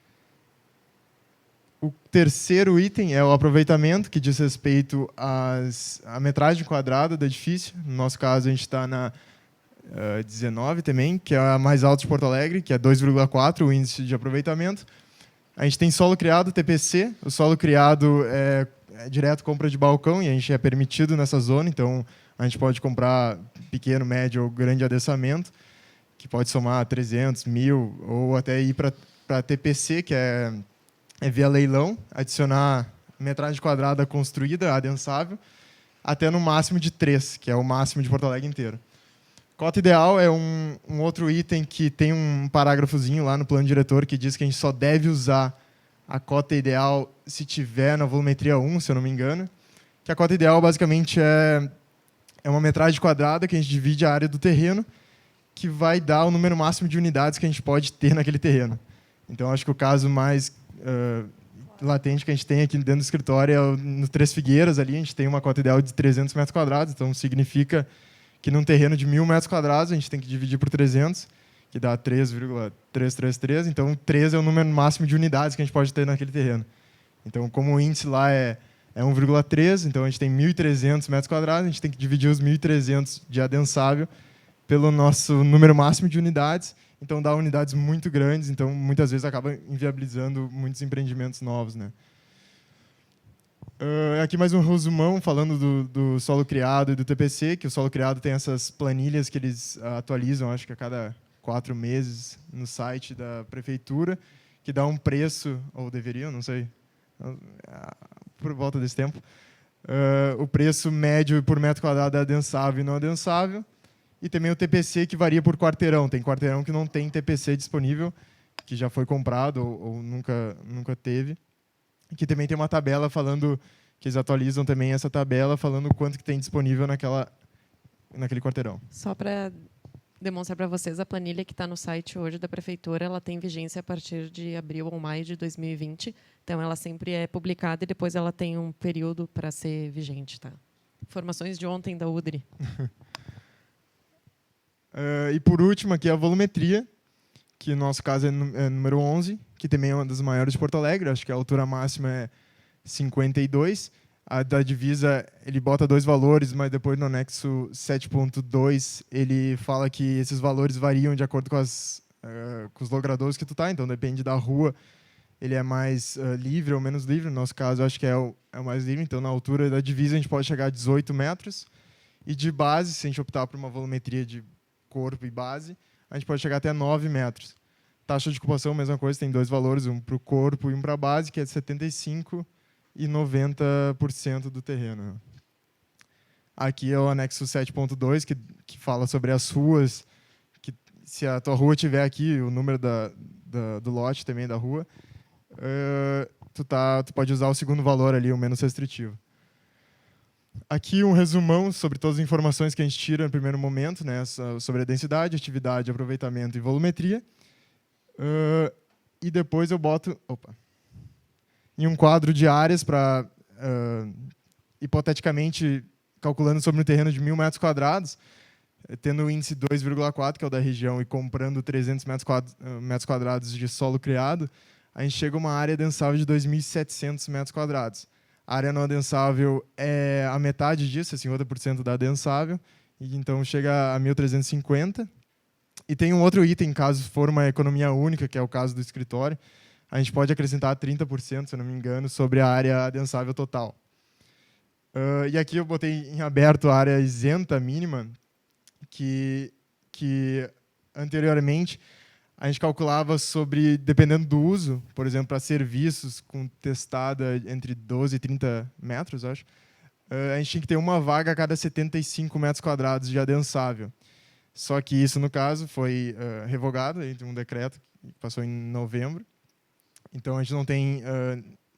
O terceiro item é o aproveitamento, que diz respeito à metragem quadrada do edifício. No nosso caso, a gente está na 19 também, que é a mais alta de Porto Alegre, que é 2,4 o índice de aproveitamento. A gente tem solo criado, TPC. O solo criado é direto compra de balcão, e a gente é permitido nessa zona, então a gente pode comprar pequeno, médio ou grande adensamento, que pode somar 300, 1.000, ou até ir para TPC, que é via leilão, adicionar metragem quadrada construída, adensável, até no máximo de 3, que é o máximo de Porto Alegre inteiro. Cota ideal é um outro item que tem um parágrafozinho lá no plano diretor que diz que a gente só deve usar a cota ideal se tiver na volumetria 1, se eu não me engano. Que a cota ideal, basicamente, é uma metragem quadrada que a gente divide a área do terreno, que vai dar o número máximo de unidades que a gente pode ter naquele terreno. Então, acho que o caso mais latente que a gente tem aqui dentro do escritório é no Três Figueiras, ali, a gente tem uma cota ideal de 300 metros quadrados, então significa que num terreno de 1.000 metros quadrados, a gente tem que dividir por 300, que dá 3,333. Então, 3 é o número máximo de unidades que a gente pode ter naquele terreno. Então, como o índice lá é 1,3, então a gente tem 1.300 metros quadrados, a gente tem que dividir os 1.300 de adensável pelo nosso número máximo de unidades. Então, dá unidades muito grandes, então muitas vezes acaba inviabilizando muitos empreendimentos novos, né? Aqui mais um resumão falando do solo criado e do TPC, que o solo criado tem essas planilhas que eles atualizam, acho que a cada 4 meses, no site da prefeitura, que dá um preço, ou deveriam, não sei, por volta desse tempo, o preço médio por metro quadrado é adensável e não adensável, e também o TPC, que varia por quarteirão. Tem quarteirão que não tem TPC disponível, que já foi comprado ou nunca teve. Que também tem uma tabela falando, que eles atualizam também essa tabela, falando quanto que tem disponível naquele quarteirão. Só para demonstrar para vocês, a planilha que está no site hoje da Prefeitura, ela tem vigência a partir de abril ou maio de 2020. Então, ela sempre é publicada e depois ela tem um período para ser vigente. Tá? Informações de ontem da UDRI. E, por último, aqui a volumetria, que no nosso caso é número 11, que também é uma das maiores de Porto Alegre. Acho que a altura máxima é 52. A da divisa, ele bota 2 valores, mas depois no anexo 7.2 ele fala que esses valores variam de acordo com os logradouros que tu tá, então depende da rua ele é mais livre ou menos livre. No nosso caso, eu acho que é o mais livre. Então, na altura da divisa, a gente pode chegar a 18 metros. E de base, se a gente optar por uma volumetria de corpo e base, a gente pode chegar até 9 metros. Taxa de ocupação, mesma coisa, tem 2 valores, um para o corpo e um para a base, que é de 75% e 90% do terreno. Aqui é o anexo 7.2, que fala sobre as ruas, que se a tua rua tiver aqui, o número do lote também da rua, tu pode usar o segundo valor ali, o menos restritivo. Aqui um resumão sobre todas as informações que a gente tira no primeiro momento, né, sobre a densidade, atividade, aproveitamento e volumetria. E depois eu boto em um quadro de áreas para, hipoteticamente, calculando sobre um terreno de 1.000 metros quadrados, tendo o índice 2,4, que é o da região, e comprando 300 metros quadrados de solo criado, a gente chega a uma área densável de 2.700 metros quadrados. A área não adensável é a metade disso, é 50% da adensável, e então chega a 1.350. E tem um outro item, caso for uma economia única, que é o caso do escritório, a gente pode acrescentar 30%, se eu não me engano, sobre a área adensável total. E aqui eu botei em aberto a área isenta mínima, que anteriormente a gente calculava sobre, dependendo do uso, por exemplo, para serviços com testada entre 12 e 30 metros, acho, a gente tinha que ter uma vaga a cada 75 metros quadrados de adensável. Só que isso, no caso, foi revogado entre um decreto que passou em novembro. Então, a gente não tem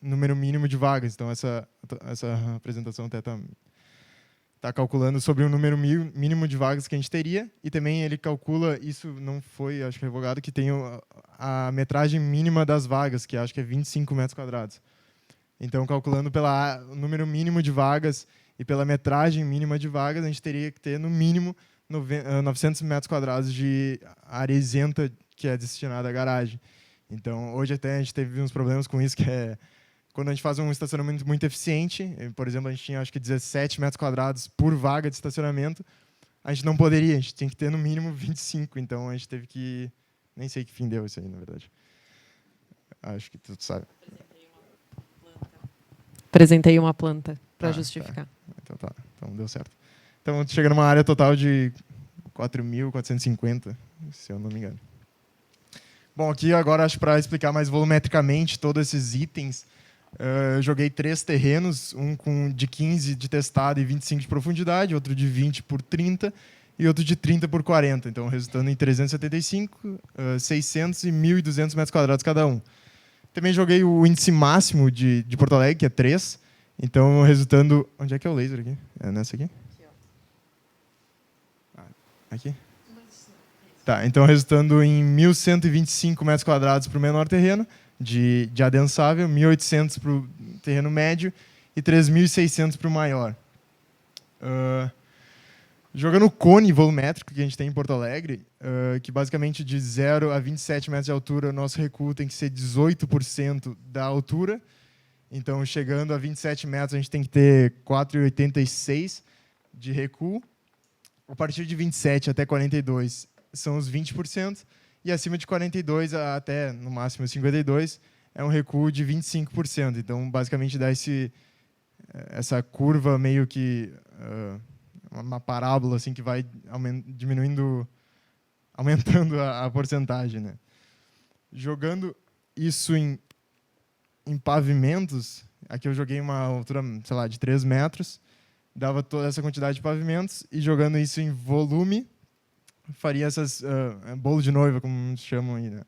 número mínimo de vagas. Então, essa apresentação até está calculando sobre o número mínimo de vagas que a gente teria. E também ele calcula, isso não foi, acho que, revogado, que tem a metragem mínima das vagas, que acho que é 25 metros quadrados. Então, calculando pelo número mínimo de vagas e pela metragem mínima de vagas, a gente teria que ter, no mínimo, 900 metros quadrados de área isenta que é destinada à garagem. Então, hoje até a gente teve uns problemas com isso, que é quando a gente faz um estacionamento muito eficiente, por exemplo, a gente tinha acho que 17 metros quadrados por vaga de estacionamento, a gente não poderia, a gente tinha que ter no mínimo 25, então a gente teve que... Nem sei que fim deu isso aí, na verdade. Acho que tu sabe. Apresentei uma planta para justificar. Tá. Então deu certo. Então chega numa área total de 4.450, se eu não me engano. Bom, aqui agora acho para explicar mais volumetricamente todos esses itens, eu joguei 3 terrenos, um de 15 de testada e 25 de profundidade, outro de 20 por 30 e outro de 30 por 40, então resultando em 375, 600 e 1.200 metros quadrados cada um. Também joguei o índice máximo de Porto Alegre, que é 3, então resultando... Onde é que é o laser aqui? É nessa aqui? Aqui? Tá, então resultando em 1.125 metros quadrados para o menor terreno, de adensável, 1.800 para o terreno médio e 3.600 para o maior. Jogando o cone volumétrico que a gente tem em Porto Alegre, que basicamente de 0 a 27 metros de altura, o nosso recuo tem que ser 18% da altura. Então, chegando a 27 metros, a gente tem que ter 4,86 de recuo. A partir de 27 até 42 são os 20%, e acima de 42 até, no máximo, 52, é um recuo de 25%. Então, basicamente, dá essa curva meio que... uma parábola assim, que vai aumentando a porcentagem. Né? Jogando isso em pavimentos, aqui eu joguei uma altura, sei lá, de 3 metros, dava toda essa quantidade de pavimentos, e jogando isso em volume, faria essas bolo de noiva, como chamam aí. Né?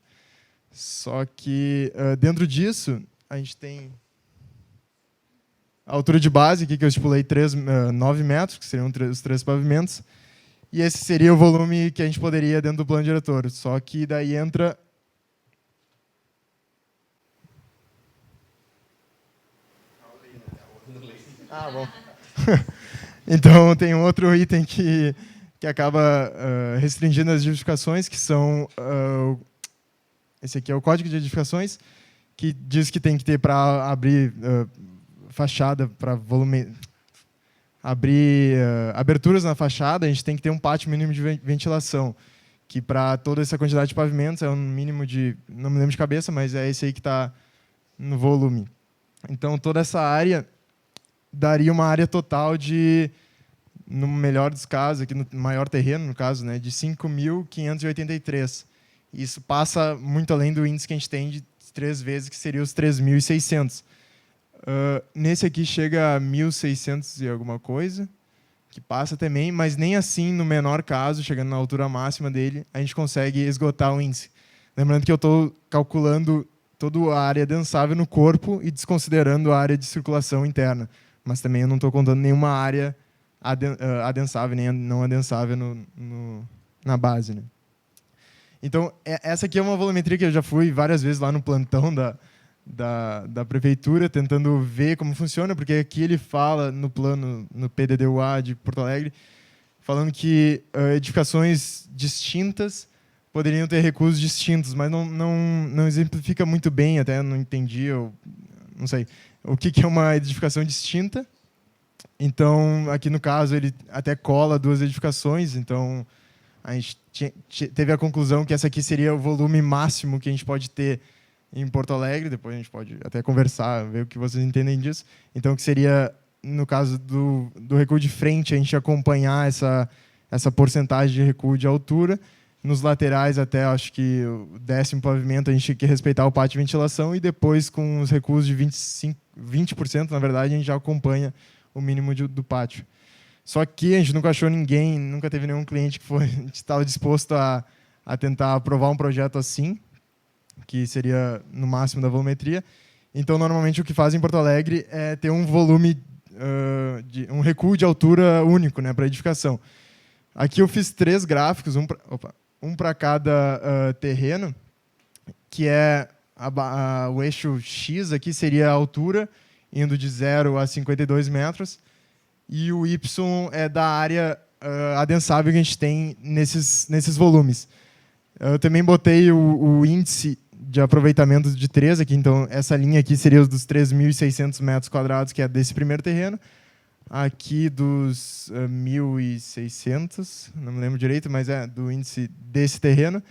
Só que dentro disso, a gente tem a altura de base, aqui que eu estipulei 9 metros, que seriam os 3 pavimentos, e esse seria o volume que a gente poderia dentro do plano diretor. Só que daí entra... Ah, bom. Então, tem outro item que acaba restringindo as edificações, que são... esse aqui é o Código de Edificações, que diz que tem que ter para abrir fachada, para volume... abrir aberturas na fachada, a gente tem que ter um pátio mínimo de ventilação, que para toda essa quantidade de pavimentos é um mínimo de... não me lembro de cabeça, mas é esse aí que está no volume. Então, toda essa área daria uma área total de, no melhor dos casos, aqui no maior terreno, no caso, né, de 5.583. Isso passa muito além do índice que a gente tem de 3 vezes, que seria os 3.600. Nesse aqui chega a 1.600 e alguma coisa, que passa também, mas nem assim, no menor caso, chegando na altura máxima dele, a gente consegue esgotar o índice. Lembrando que eu estou calculando toda a área densável no corpo e desconsiderando a área de circulação interna. Mas também eu não estou contando nenhuma área adensável, nem não adensável na base, né? Então, essa aqui é uma volumetria que eu já fui várias vezes lá no plantão da prefeitura, tentando ver como funciona, porque aqui ele fala no plano, no PDD-UA de Porto Alegre, falando que edificações distintas poderiam ter recursos distintos, mas não exemplifica muito bem, até não entendi, eu não sei, o que é uma edificação distinta. Então, aqui no caso, ele até cola 2 edificações, então a gente teve a conclusão que essa aqui seria o volume máximo que a gente pode ter em Porto Alegre. Depois a gente pode até conversar, ver o que vocês entendem disso. Então, que seria, no caso do recuo de frente, a gente acompanhar essa porcentagem de recuo de altura. Nos laterais, até acho que o 10º pavimento, a gente tem que respeitar o pátio de ventilação, e depois, com os recuos de 20%, na verdade, a gente já acompanha o mínimo do pátio. Só que a gente nunca achou ninguém, nunca teve nenhum cliente que estava disposto a tentar aprovar um projeto assim, que seria no máximo da volumetria. Então, normalmente, o que fazem em Porto Alegre é ter um volume, um recuo de altura único, né, para edificação. Aqui eu fiz 3 gráficos, um para cada terreno, que é o eixo X aqui seria a altura, indo de 0 a 52 metros, e o Y é da área adensável que a gente tem nesses volumes. Eu também botei o índice de aproveitamento de 3 aqui, então essa linha aqui seria os dos 3.600 metros quadrados, que é desse primeiro terreno, aqui dos 1.600, não me lembro direito, mas é do índice desse terreno,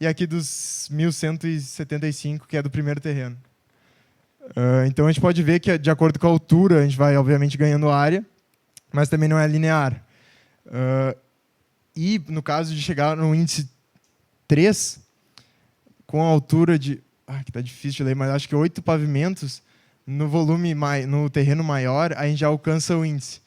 e aqui dos 1.175, que é do primeiro terreno. Então a gente pode ver que, de acordo com a altura, a gente vai, obviamente, ganhando área, mas também não é linear. E, no caso de chegar no índice 3, com a altura de... que está difícil de ler, mas acho que 8 pavimentos, no terreno maior, a gente já alcança o índice.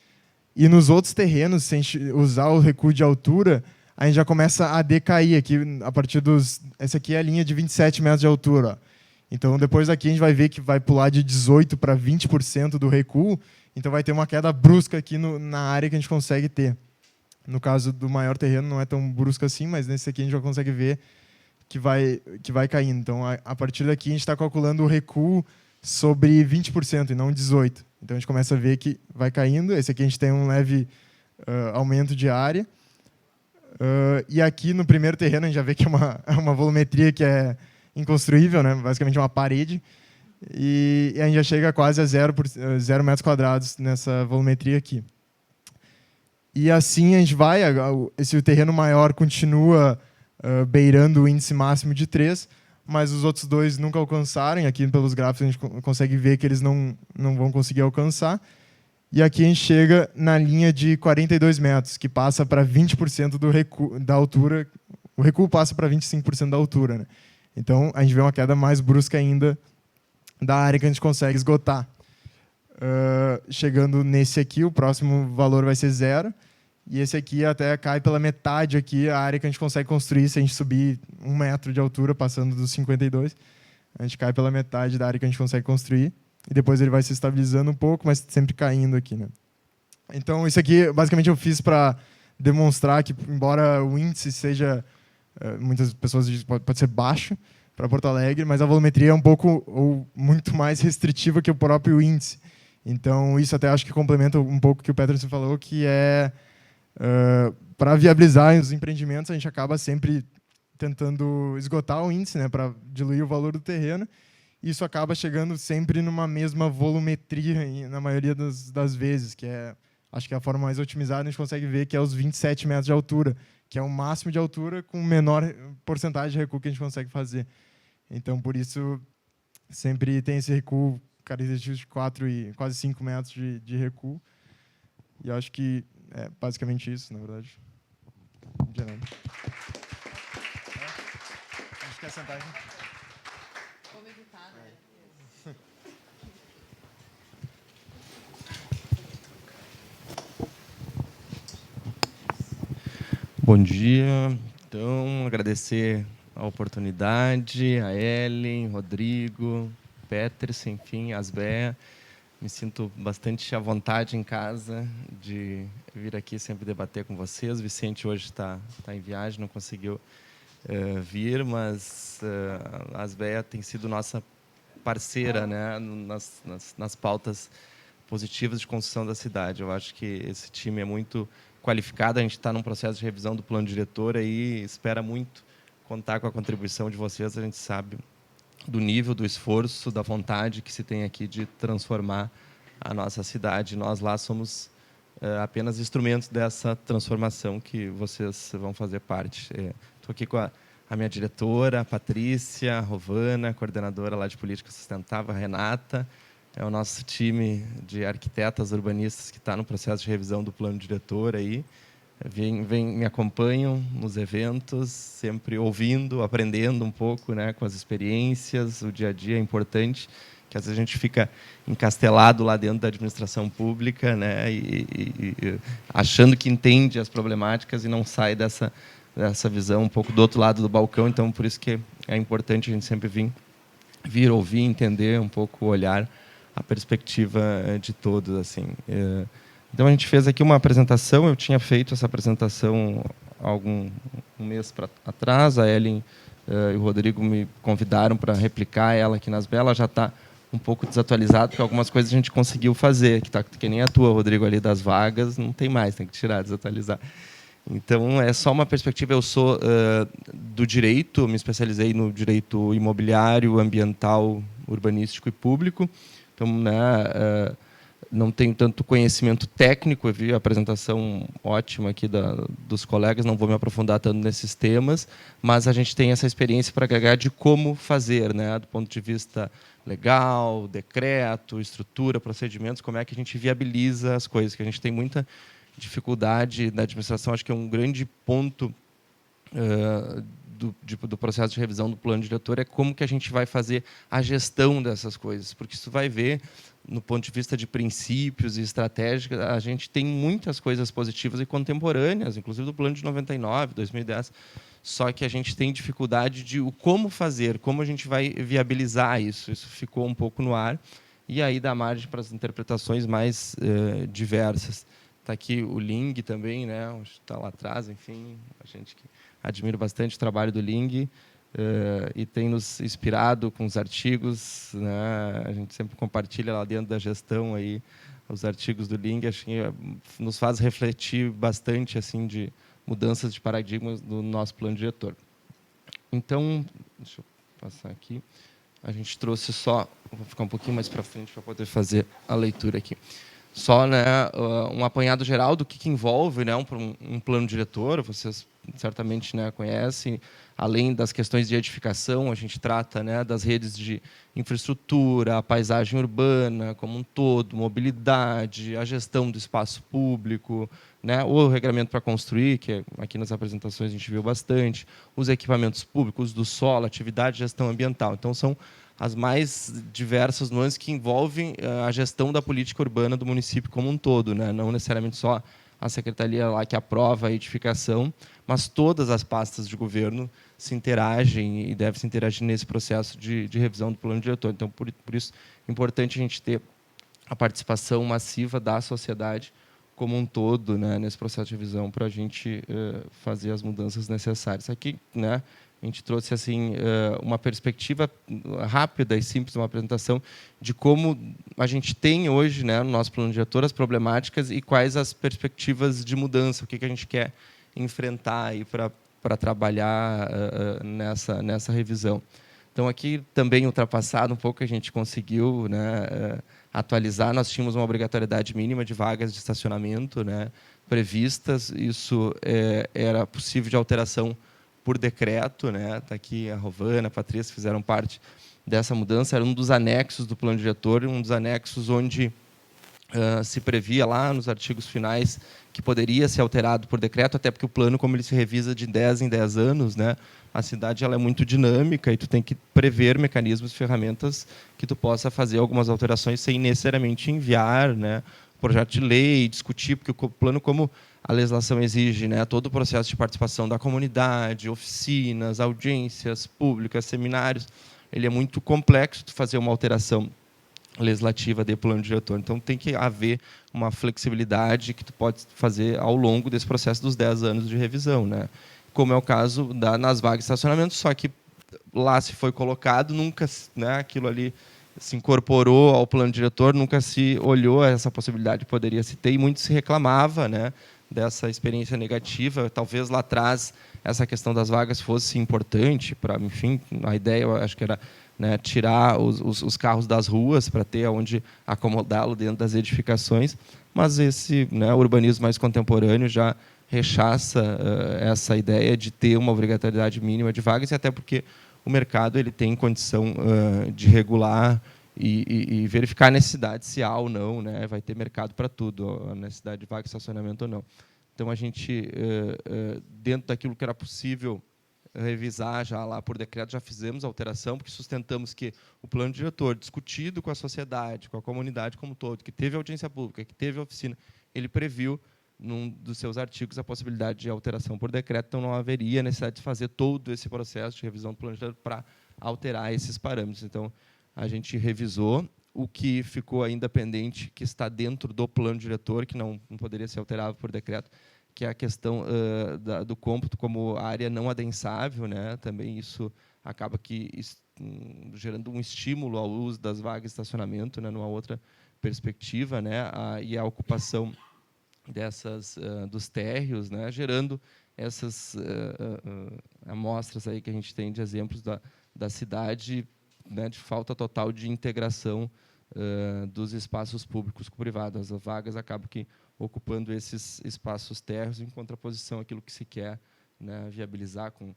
E nos outros terrenos, se a gente usar o recuo de altura, a gente já começa a decair aqui, a partir dos... Essa aqui é a linha de 27 metros de altura. Ó. Então, depois daqui, a gente vai ver que vai pular de 18% para 20% do recuo. Então, vai ter uma queda brusca aqui na área que a gente consegue ter. No caso do maior terreno, não é tão brusca assim, mas nesse aqui a gente já consegue ver que vai caindo. Então, a partir daqui, a gente está calculando o recuo sobre 20% e não 18%. Então, a gente começa a ver que vai caindo. Esse aqui a gente tem um leve aumento de área. E aqui, no primeiro terreno, a gente já vê que é uma volumetria que é inconstruível, né? Basicamente uma parede. E a gente já chega quase a 0 metros quadrados nessa volumetria aqui. E assim a gente vai, esse terreno maior continua beirando o índice máximo de 3, mas os outros 2 nunca alcançaram. Aqui, pelos gráficos, a gente consegue ver que eles não vão conseguir alcançar. E aqui a gente chega na linha de 42 metros, que passa para 20% da altura. O recuo passa para 25% da altura, né? Então, a gente vê uma queda mais brusca ainda da área que a gente consegue esgotar. Chegando nesse aqui, o próximo valor vai ser 0. E esse aqui até cai pela metade aqui, a área que a gente consegue construir. Se a gente subir 1 metro de altura, passando dos 52, a gente cai pela metade da área que a gente consegue construir. E depois ele vai se estabilizando um pouco, mas sempre caindo aqui, né? Então, isso aqui, basicamente, eu fiz para demonstrar que, embora o índice seja... muitas pessoas dizem que pode ser baixo para Porto Alegre, mas a volumetria é um pouco ou muito mais restritiva que o próprio índice. Então, isso até acho que complementa um pouco o que o Peterson falou, que é para viabilizar os empreendimentos, a gente acaba sempre tentando esgotar o índice, né, para diluir o valor do terreno. Isso acaba chegando sempre numa mesma volumetria, na maioria das vezes, que é, acho que é a forma mais otimizada, a gente consegue ver que é os 27 metros de altura, que é o máximo de altura com menor porcentagem de recuo que a gente consegue fazer. Então, por isso, sempre tem esse recuo característico de 4 e quase 5 metros de recuo. E eu acho que é basicamente isso, na verdade. Não tinha nada. A gente quer sentar aqui? Bom dia. Então, agradecer a oportunidade, a Ellen, Rodrigo, Peterson, enfim, Asbea. Me sinto bastante à vontade em casa de vir aqui sempre debater com vocês. O Vicente hoje está em viagem, não conseguiu vir, mas a Asbea tem sido nossa parceira, né, nas pautas positivas de construção da cidade. Eu acho que esse time é muito qualificado. A gente está num processo de revisão do plano diretor e espera muito contar com a contribuição de vocês. A gente sabe do nível, do esforço, da vontade que se tem aqui de transformar a nossa cidade. Nós lá somos apenas instrumentos dessa transformação que vocês vão fazer parte. Estou aqui com a minha diretora, a Patrícia, a Rovana, a coordenadora lá de Política Sustentável, a Renata. É o nosso time de arquitetas urbanistas que está no processo de revisão do plano diretor aí. Me acompanham nos eventos, sempre ouvindo, aprendendo um pouco, né, com as experiências. O dia a dia é importante, que às vezes a gente fica encastelado lá dentro da administração pública, né, e achando que entende as problemáticas e não sai dessa visão um pouco do outro lado do balcão. Então, por isso que é importante a gente sempre vir ouvir, entender um pouco, olhar a perspectiva de todos, assim. Então a gente fez aqui uma apresentação. Eu tinha feito essa apresentação um mês atrás. A Ellen e o Rodrigo me convidaram para replicar ela aqui nas Belas. Já está um pouco desatualizado, porque algumas coisas a gente conseguiu fazer, que nem a tua, Rodrigo, ali das vagas, não tem mais, tem que tirar, desatualizar. Então é só uma perspectiva. Eu sou do direito, me especializei no direito imobiliário, ambiental, urbanístico e público. Então, né, não tenho tanto conhecimento técnico. Eu vi a apresentação ótima aqui dos colegas, não vou me aprofundar tanto nesses temas, mas a gente tem essa experiência para agregar de como fazer, né, do ponto de vista legal, decreto, estrutura, procedimentos, como é que a gente viabiliza as coisas, que a gente tem muita dificuldade na administração. Acho que é um grande ponto do processo de revisão do plano diretor, é como que a gente vai fazer a gestão dessas coisas, porque isso vai ver, no ponto de vista de princípios e estratégica, a gente tem muitas coisas positivas e contemporâneas, inclusive do plano de 99, 2010, só que a gente tem dificuldade de como fazer, como a gente vai viabilizar isso. Isso ficou um pouco no ar, e aí dá margem para as interpretações mais diversas. Está aqui o Ling também, né? Está lá atrás, enfim, a gente que admira bastante o trabalho do Ling e tem nos inspirado com os artigos, né? A gente sempre compartilha lá dentro da gestão aí os artigos do Ling. Acho que nos faz refletir bastante, assim, de mudanças de paradigmas do nosso plano diretor. Então, deixa eu passar aqui. A gente trouxe só, vou ficar um pouquinho mais para frente para poder fazer a leitura aqui. Só, né, um apanhado geral do que envolve, né, um plano diretor. Vocês certamente, né, conhecem. Além das questões de edificação, a gente trata, né, das redes de infraestrutura, a paisagem urbana como um todo, mobilidade, a gestão do espaço público, né, o regramento para construir, que aqui nas apresentações a gente viu bastante, os equipamentos públicos, do solo, atividade e gestão ambiental. Então, são as mais diversas nuances que envolvem a gestão da política urbana do município como um todo, né? Não necessariamente só a secretaria lá que aprova a edificação, mas todas as pastas de governo se interagem e devem se interagir nesse processo de revisão do plano diretor. Então, por isso, é importante a gente ter a participação massiva da sociedade como um todo, né, nesse processo de revisão, para a gente fazer as mudanças necessárias. Aqui, né, a gente trouxe assim uma perspectiva rápida e simples, uma apresentação de como a gente tem hoje, né, no nosso plano diretor, as problemáticas e quais as perspectivas de mudança, o que a gente quer enfrentar aí para trabalhar nessa revisão. Então, aqui também ultrapassado um pouco, a gente conseguiu, né, atualizar. Nós tínhamos uma obrigatoriedade mínima de vagas de estacionamento, né, previstas. Isso era possível de alteração por decreto, né? Tá aqui a Rovana, a Patrícia fizeram parte dessa mudança, era um dos anexos do plano diretor, um dos anexos onde se previa lá nos artigos finais que poderia ser alterado por decreto, até porque o plano, como ele se revisa de 10 em 10 anos, né, a cidade ela é muito dinâmica e tu tem que prever mecanismos, ferramentas que tu possa fazer algumas alterações sem necessariamente enviar, né, projeto de lei, discutir, porque o plano, como a legislação exige, né, todo o processo de participação da comunidade, oficinas, audiências públicas, seminários, ele é muito complexo tu fazer uma alteração legislativa de plano diretor. Então, tem que haver uma flexibilidade que tu pode fazer ao longo desse processo dos 10 anos de revisão, né? Como é o caso nas vagas de estacionamento, só que lá se foi colocado, nunca, né, aquilo ali se incorporou ao plano diretor, nunca se olhou essa possibilidade que poderia se ter, e muito se reclamava, né, dessa experiência negativa. Talvez lá atrás essa questão das vagas fosse importante, para, enfim, a ideia, eu acho que era, né, tirar os carros das ruas para ter onde acomodá-lo dentro das edificações, mas esse, né, urbanismo mais contemporâneo já rechaça essa ideia de ter uma obrigatoriedade mínima de vagas, e até porque o mercado ele tem condição de regular e verificar a necessidade, se há ou não, né, vai ter mercado para tudo, a necessidade de vaga de estacionamento ou não. Então, a gente, dentro daquilo que era possível revisar já lá por decreto, já fizemos a alteração, porque sustentamos que o plano diretor, discutido com a sociedade, com a comunidade como um todo, que teve audiência pública, que teve oficina, ele previu, num dos seus artigos, a possibilidade de alteração por decreto, então não haveria necessidade de fazer todo esse processo de revisão do plano diretor para alterar esses parâmetros. Então, a gente revisou o que ficou ainda pendente, que está dentro do plano diretor, que não poderia ser alterado por decreto, que é a questão do cômputo como área não adensável, né? Também isso acaba gerando um estímulo ao uso das vagas de estacionamento, né? Numa outra perspectiva, né? E a ocupação dos térreos, né? Gerando essas amostras aí que a gente tem de exemplos da cidade, né? De falta total de integração dos espaços públicos com privados. As vagas acabam ocupando esses espaços térreos em contraposição àquilo que se quer, né, viabilizar com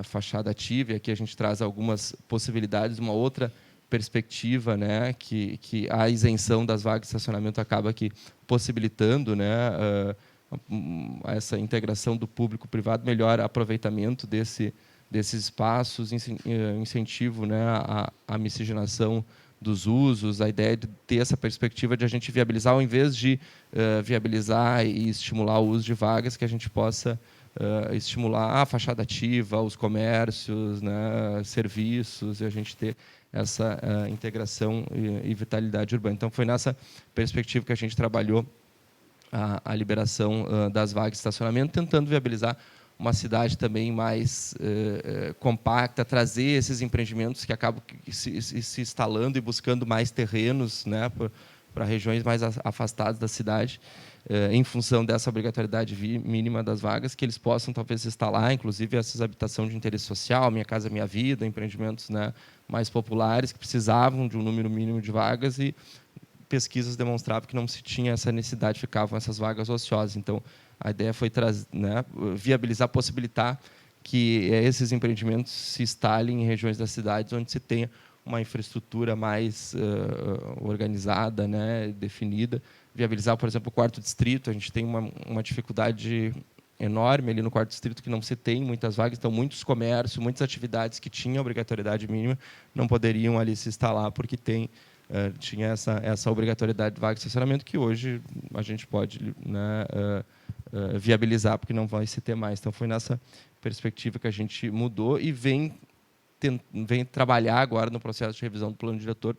fachada ativa. E aqui a gente traz algumas possibilidades, uma outra perspectiva, né, que a isenção das vagas de estacionamento acaba possibilitando, né, essa integração do público-privado, melhor aproveitamento desses espaços, incentivo, né, à miscigenação dos usos, a ideia de ter essa perspectiva de a gente viabilizar, ao invés de viabilizar e estimular o uso de vagas, que a gente possa estimular a fachada ativa, os comércios, né, serviços, e a gente ter essa integração e vitalidade urbana. Então, foi nessa perspectiva que a gente trabalhou a liberação das vagas de estacionamento, tentando viabilizar uma cidade também mais compacta, trazer esses empreendimentos que acabam se instalando e buscando mais terrenos, né, para regiões mais afastadas da cidade, em função dessa obrigatoriedade mínima das vagas, que eles possam talvez se instalar, inclusive essas habitações de interesse social, Minha Casa Minha Vida, empreendimentos, né, mais populares, que precisavam de um número mínimo de vagas, e pesquisas demonstravam que não se tinha essa necessidade, ficavam essas vagas ociosas. Então, a ideia foi né, viabilizar, possibilitar que esses empreendimentos se instalem em regiões das cidades onde se tenha uma infraestrutura mais organizada, né, definida. Viabilizar, por exemplo, o quarto distrito. A gente tem uma dificuldade enorme ali no quarto distrito, que não se tem muitas vagas. Então, muitos comércios, muitas atividades que tinham obrigatoriedade mínima não poderiam ali se instalar, porque tinha essa obrigatoriedade de vaga de estacionamento, que hoje a gente pode, né, viabilizar, porque não vai se ter mais. Então, foi nessa perspectiva que a gente mudou e vem trabalhar agora no processo de revisão do plano diretor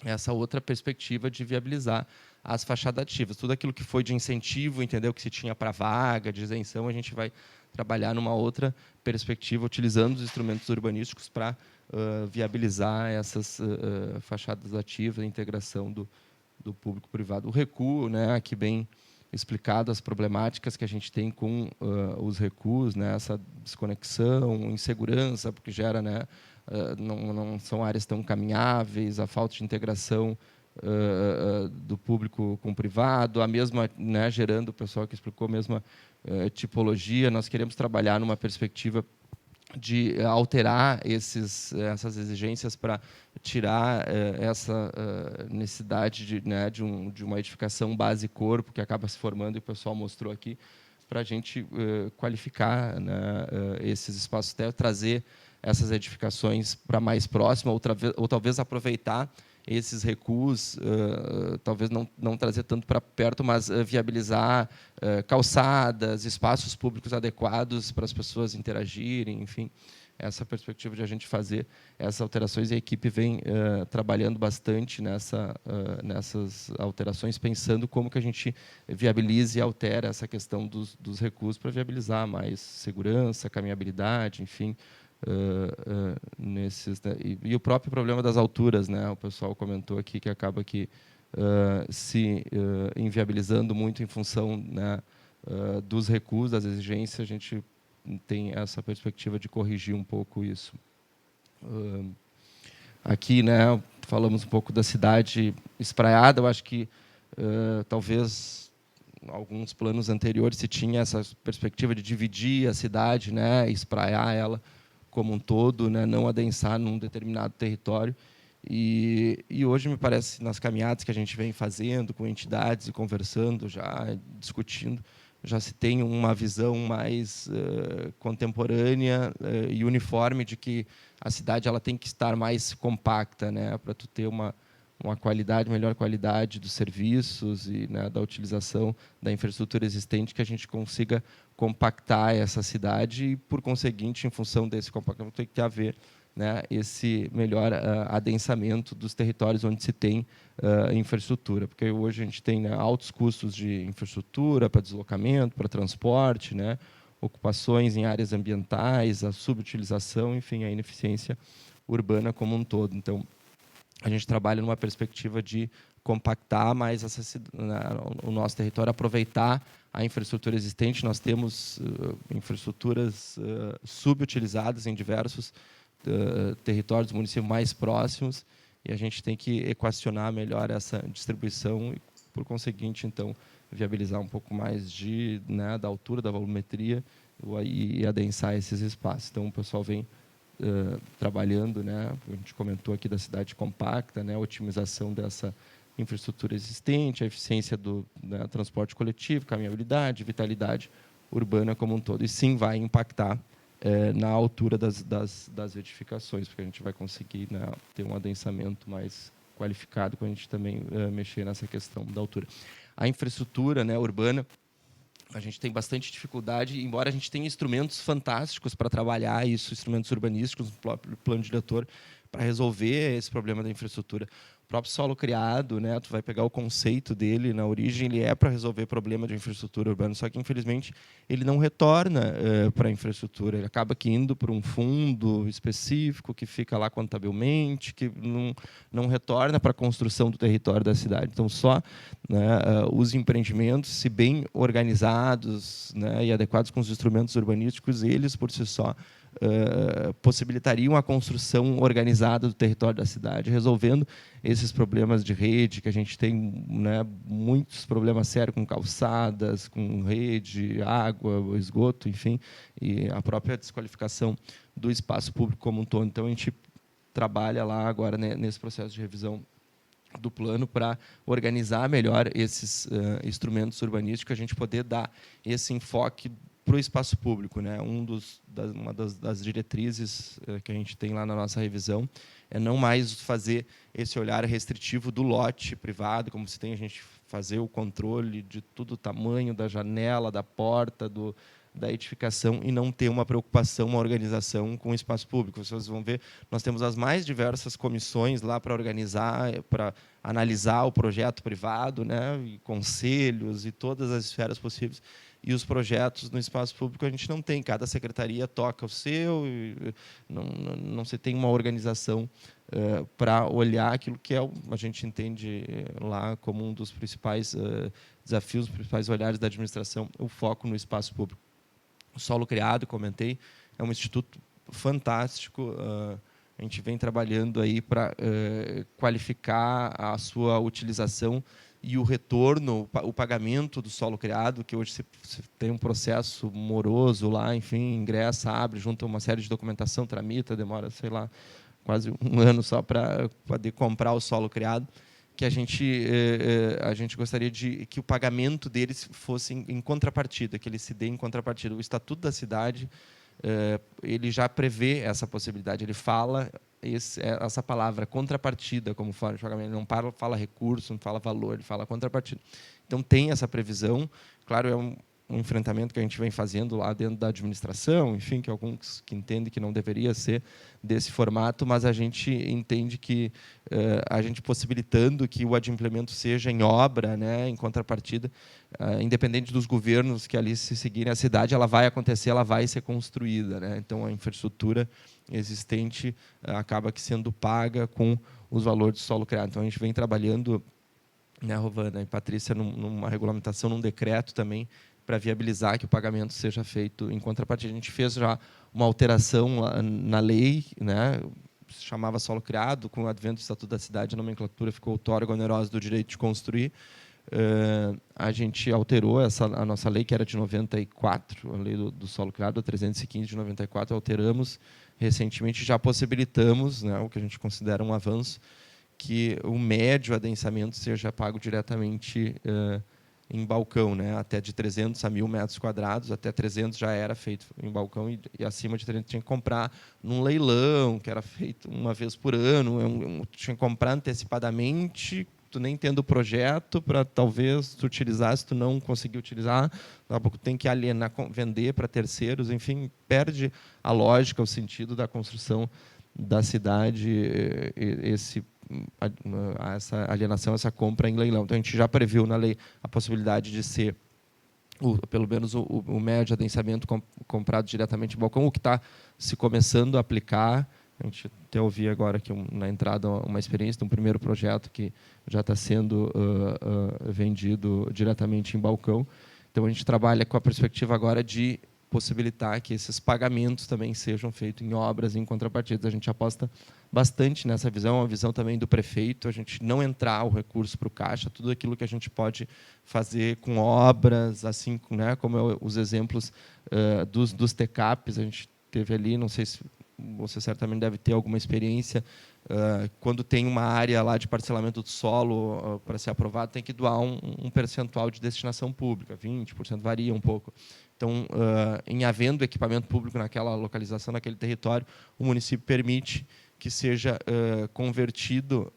essa outra perspectiva de viabilizar as fachadas ativas. Tudo aquilo que foi de incentivo, entendeu, que se tinha para vaga, de isenção, a gente vai trabalhar numa outra perspectiva, utilizando os instrumentos urbanísticos para viabilizar essas fachadas ativas, a integração do público-privado. O recuo, né, aqui bem explicado as problemáticas que a gente tem com os recuos, né, essa desconexão, insegurança, porque gera, né, não são áreas tão caminháveis, a falta de integração do público com o privado, a mesma, né, gerando, o pessoal que explicou, a mesma tipologia. Nós queremos trabalhar numa perspectiva de alterar essas exigências para tirar essa necessidade de uma edificação base-corpo que acaba se formando, e o pessoal mostrou aqui, para a gente qualificar, né, esses espaços térreos, trazer essas edificações para mais próximo, ou talvez aproveitar esses recuos, talvez não trazer tanto para perto, mas viabilizar calçadas, espaços públicos adequados para as pessoas interagirem, enfim, essa perspectiva de a gente fazer essas alterações, e a equipe vem trabalhando bastante nessas alterações, pensando como que a gente viabiliza e altera essa questão dos recursos para viabilizar mais segurança, caminhabilidade, enfim, nesses, né? E o próprio problema das alturas, né? O pessoal comentou aqui que acaba que se inviabilizando muito em função, né, dos recursos, das exigências. A gente tem essa perspectiva de corrigir um pouco isso. Aqui, né, falamos um pouco da cidade espraiada. Eu acho que talvez alguns planos anteriores se tinha essa perspectiva de dividir a cidade, né, espraiar ela como um todo, né, não adensar num determinado território. E hoje, me parece, nas caminhadas que a gente vem fazendo com entidades e conversando, já discutindo, já se tem uma visão mais contemporânea e uniforme de que a cidade ela tem que estar mais compacta, né, para tu ter uma qualidade, melhor qualidade dos serviços e, né, da utilização da infraestrutura existente, que a gente consiga compactar essa cidade e, por conseguinte, em função desse compactamento, tem que haver, né, esse melhor adensamento dos territórios onde se tem infraestrutura, porque hoje a gente tem, né, altos custos de infraestrutura para deslocamento, para transporte, né, ocupações em áreas ambientais, a subutilização, enfim, a ineficiência urbana como um todo. Então, a gente trabalha numa perspectiva de compactar mais o nosso território, aproveitar a infraestrutura existente. Nós temos infraestruturas subutilizadas em diversos territórios do município mais próximos, e a gente tem que equacionar melhor essa distribuição e, por conseguinte, então, viabilizar um pouco mais da altura, da volumetria, e adensar esses espaços. Então, o pessoal vem trabalhando, né, a gente comentou aqui da cidade compacta, né, a otimização dessa infraestrutura existente, a eficiência do, né, transporte coletivo, caminhabilidade, vitalidade urbana como um todo. E sim, vai impactar na altura das edificações, porque a gente vai conseguir, né, ter um adensamento mais qualificado quando a gente também mexer nessa questão da altura. A infraestrutura, né, urbana, a gente tem bastante dificuldade, embora a gente tenha instrumentos fantásticos para trabalhar isso, instrumentos urbanísticos, no próprio plano diretor, para resolver esse problema da infraestrutura. O próprio solo criado, né, tu vai pegar o conceito dele, na origem, ele é para resolver problema de infraestrutura urbana, só que, infelizmente, ele não retorna para a infraestrutura, ele acaba que indo para um fundo específico, que fica lá contabilmente, que não retorna para a construção do território da cidade. Então, só, né, os empreendimentos, se bem organizados, né, e adequados com os instrumentos urbanísticos, eles, por si só, possibilitariam a construção organizada do território da cidade, resolvendo esses problemas de rede, que a gente tem, né, muitos problemas sérios com calçadas, com rede, água, esgoto, enfim, e a própria desqualificação do espaço público como um todo. Então, a gente trabalha lá agora, né, nesse processo de revisão do plano para organizar melhor esses instrumentos urbanísticos, a gente poder dar esse enfoque para o espaço público, né? Uma das diretrizes que a gente tem lá na nossa revisão é não mais fazer esse olhar restritivo do lote privado, como se tem a gente fazer o controle de todo o tamanho da janela, da porta, da edificação, e não ter uma preocupação, uma organização com o espaço público. Vocês vão ver, nós temos as mais diversas comissões lá para organizar, para analisar o projeto privado, né? E conselhos e todas as esferas possíveis. E os projetos no espaço público a gente não tem. Cada secretaria toca o seu, e não se tem uma organização para olhar aquilo que a gente entende lá como um dos principais desafios, os principais olhares da administração, o foco no espaço público. O Solo Criado, comentei, é um instituto fantástico. A gente vem trabalhando aí para qualificar a sua utilização e o retorno, o pagamento do solo criado, que hoje você tem um processo moroso lá, enfim, ingressa, abre, junta uma série de documentação, tramita, demora, sei lá, quase um ano só para poder comprar o solo criado, que a gente gostaria de que o pagamento deles fosse em contrapartida, que ele se dê em contrapartida. O Estatuto da Cidade ele já prevê essa possibilidade, ele fala essa palavra, contrapartida, como forma de pagamento. Ele não fala recurso, não fala valor, ele fala contrapartida. Então, tem essa previsão. Claro, é um enfrentamento que a gente vem fazendo lá dentro da administração, enfim, que alguns que entendem que não deveria ser desse formato, mas a gente entende que a gente possibilitando que o adimplemento seja em obra, né, em contrapartida, independente dos governos que ali se seguirem, a cidade ela vai acontecer, ela vai ser construída, né? Então a infraestrutura existente acaba que sendo paga com os valores do solo criado. Então a gente vem trabalhando, né, Rovana e Patrícia, numa regulamentação, num decreto também, para viabilizar que o pagamento seja feito em contrapartida. A gente fez já uma alteração na lei, né, se chamava solo criado, com o advento do Estatuto da Cidade, a nomenclatura ficou outorga onerosa do direito de construir. A gente alterou a nossa lei, que era de 94, a lei do solo criado, a 315 de 94, alteramos recentemente, já possibilitamos, né, o que a gente considera um avanço, que o médio adensamento seja pago diretamente em balcão, né? Até de 300 a 1.000 metros quadrados, até 300 já era feito em balcão, e acima de 300 tinha que comprar num leilão, que era feito uma vez por ano, tinha que comprar antecipadamente, tu nem tendo o projeto para talvez tu utilizar, se tu não conseguir utilizar, daqui a pouco tem que alienar, vender para terceiros, enfim, perde a lógica, o sentido da construção da cidade, essa alienação, essa compra em leilão. Então, a gente já previu na lei a possibilidade de ser, pelo menos, o médio adensamento comprado diretamente em balcão, o que está se começando a aplicar. A gente até ouvi agora aqui na entrada uma experiência de um primeiro projeto que já está sendo vendido diretamente em balcão. Então, a gente trabalha com a perspectiva agora de possibilitar que esses pagamentos também sejam feitos em obras, em contrapartidas. A gente aposta bastante nessa visão, uma visão também do prefeito, a gente não entrar o recurso para o caixa, tudo aquilo que a gente pode fazer com obras, assim, né, como os exemplos dos TCAPs, a gente teve ali, não sei se você certamente deve ter alguma experiência, quando tem uma área lá de parcelamento do solo para ser aprovado, tem que doar um percentual de destinação pública, 20%, varia um pouco. Então, em havendo equipamento público naquela localização, naquele território, o município permite que seja convertido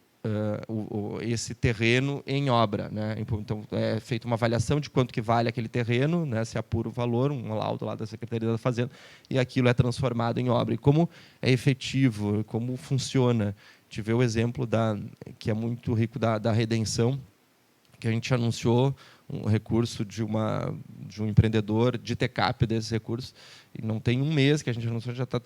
esse terreno em obra, né? Então, é feita uma avaliação de quanto que vale aquele terreno, né? Se apura o valor, um laudo lá da Secretaria da Fazenda, e aquilo é transformado em obra. E como é efetivo, como funciona? A gente vê o exemplo que é muito rico da redenção, que a gente anunciou um recurso de um empreendedor de TCAP desses recursos, e não tem um mês que a gente anunciou, já está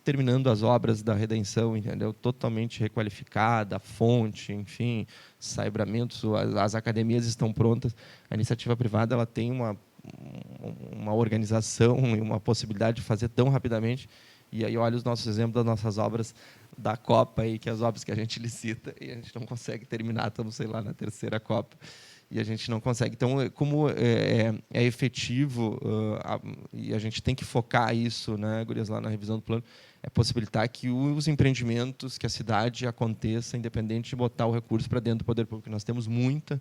terminando as obras da redenção, entendeu? Totalmente requalificada, a fonte, enfim, saibramento, as academias estão prontas. A iniciativa privada ela tem uma organização e uma possibilidade de fazer tão rapidamente. E aí olha os nossos exemplos das nossas obras da Copa, aí, que é as obras que a gente licita, e a gente não consegue terminar, estamos, sei lá, na terceira Copa. E a gente não consegue. Então, como é efetivo, e a gente tem que focar isso, né, gurias, lá na revisão do plano, é possibilitar que os empreendimentos, que a cidade aconteça, independente de botar o recurso para dentro do poder público. Nós temos muita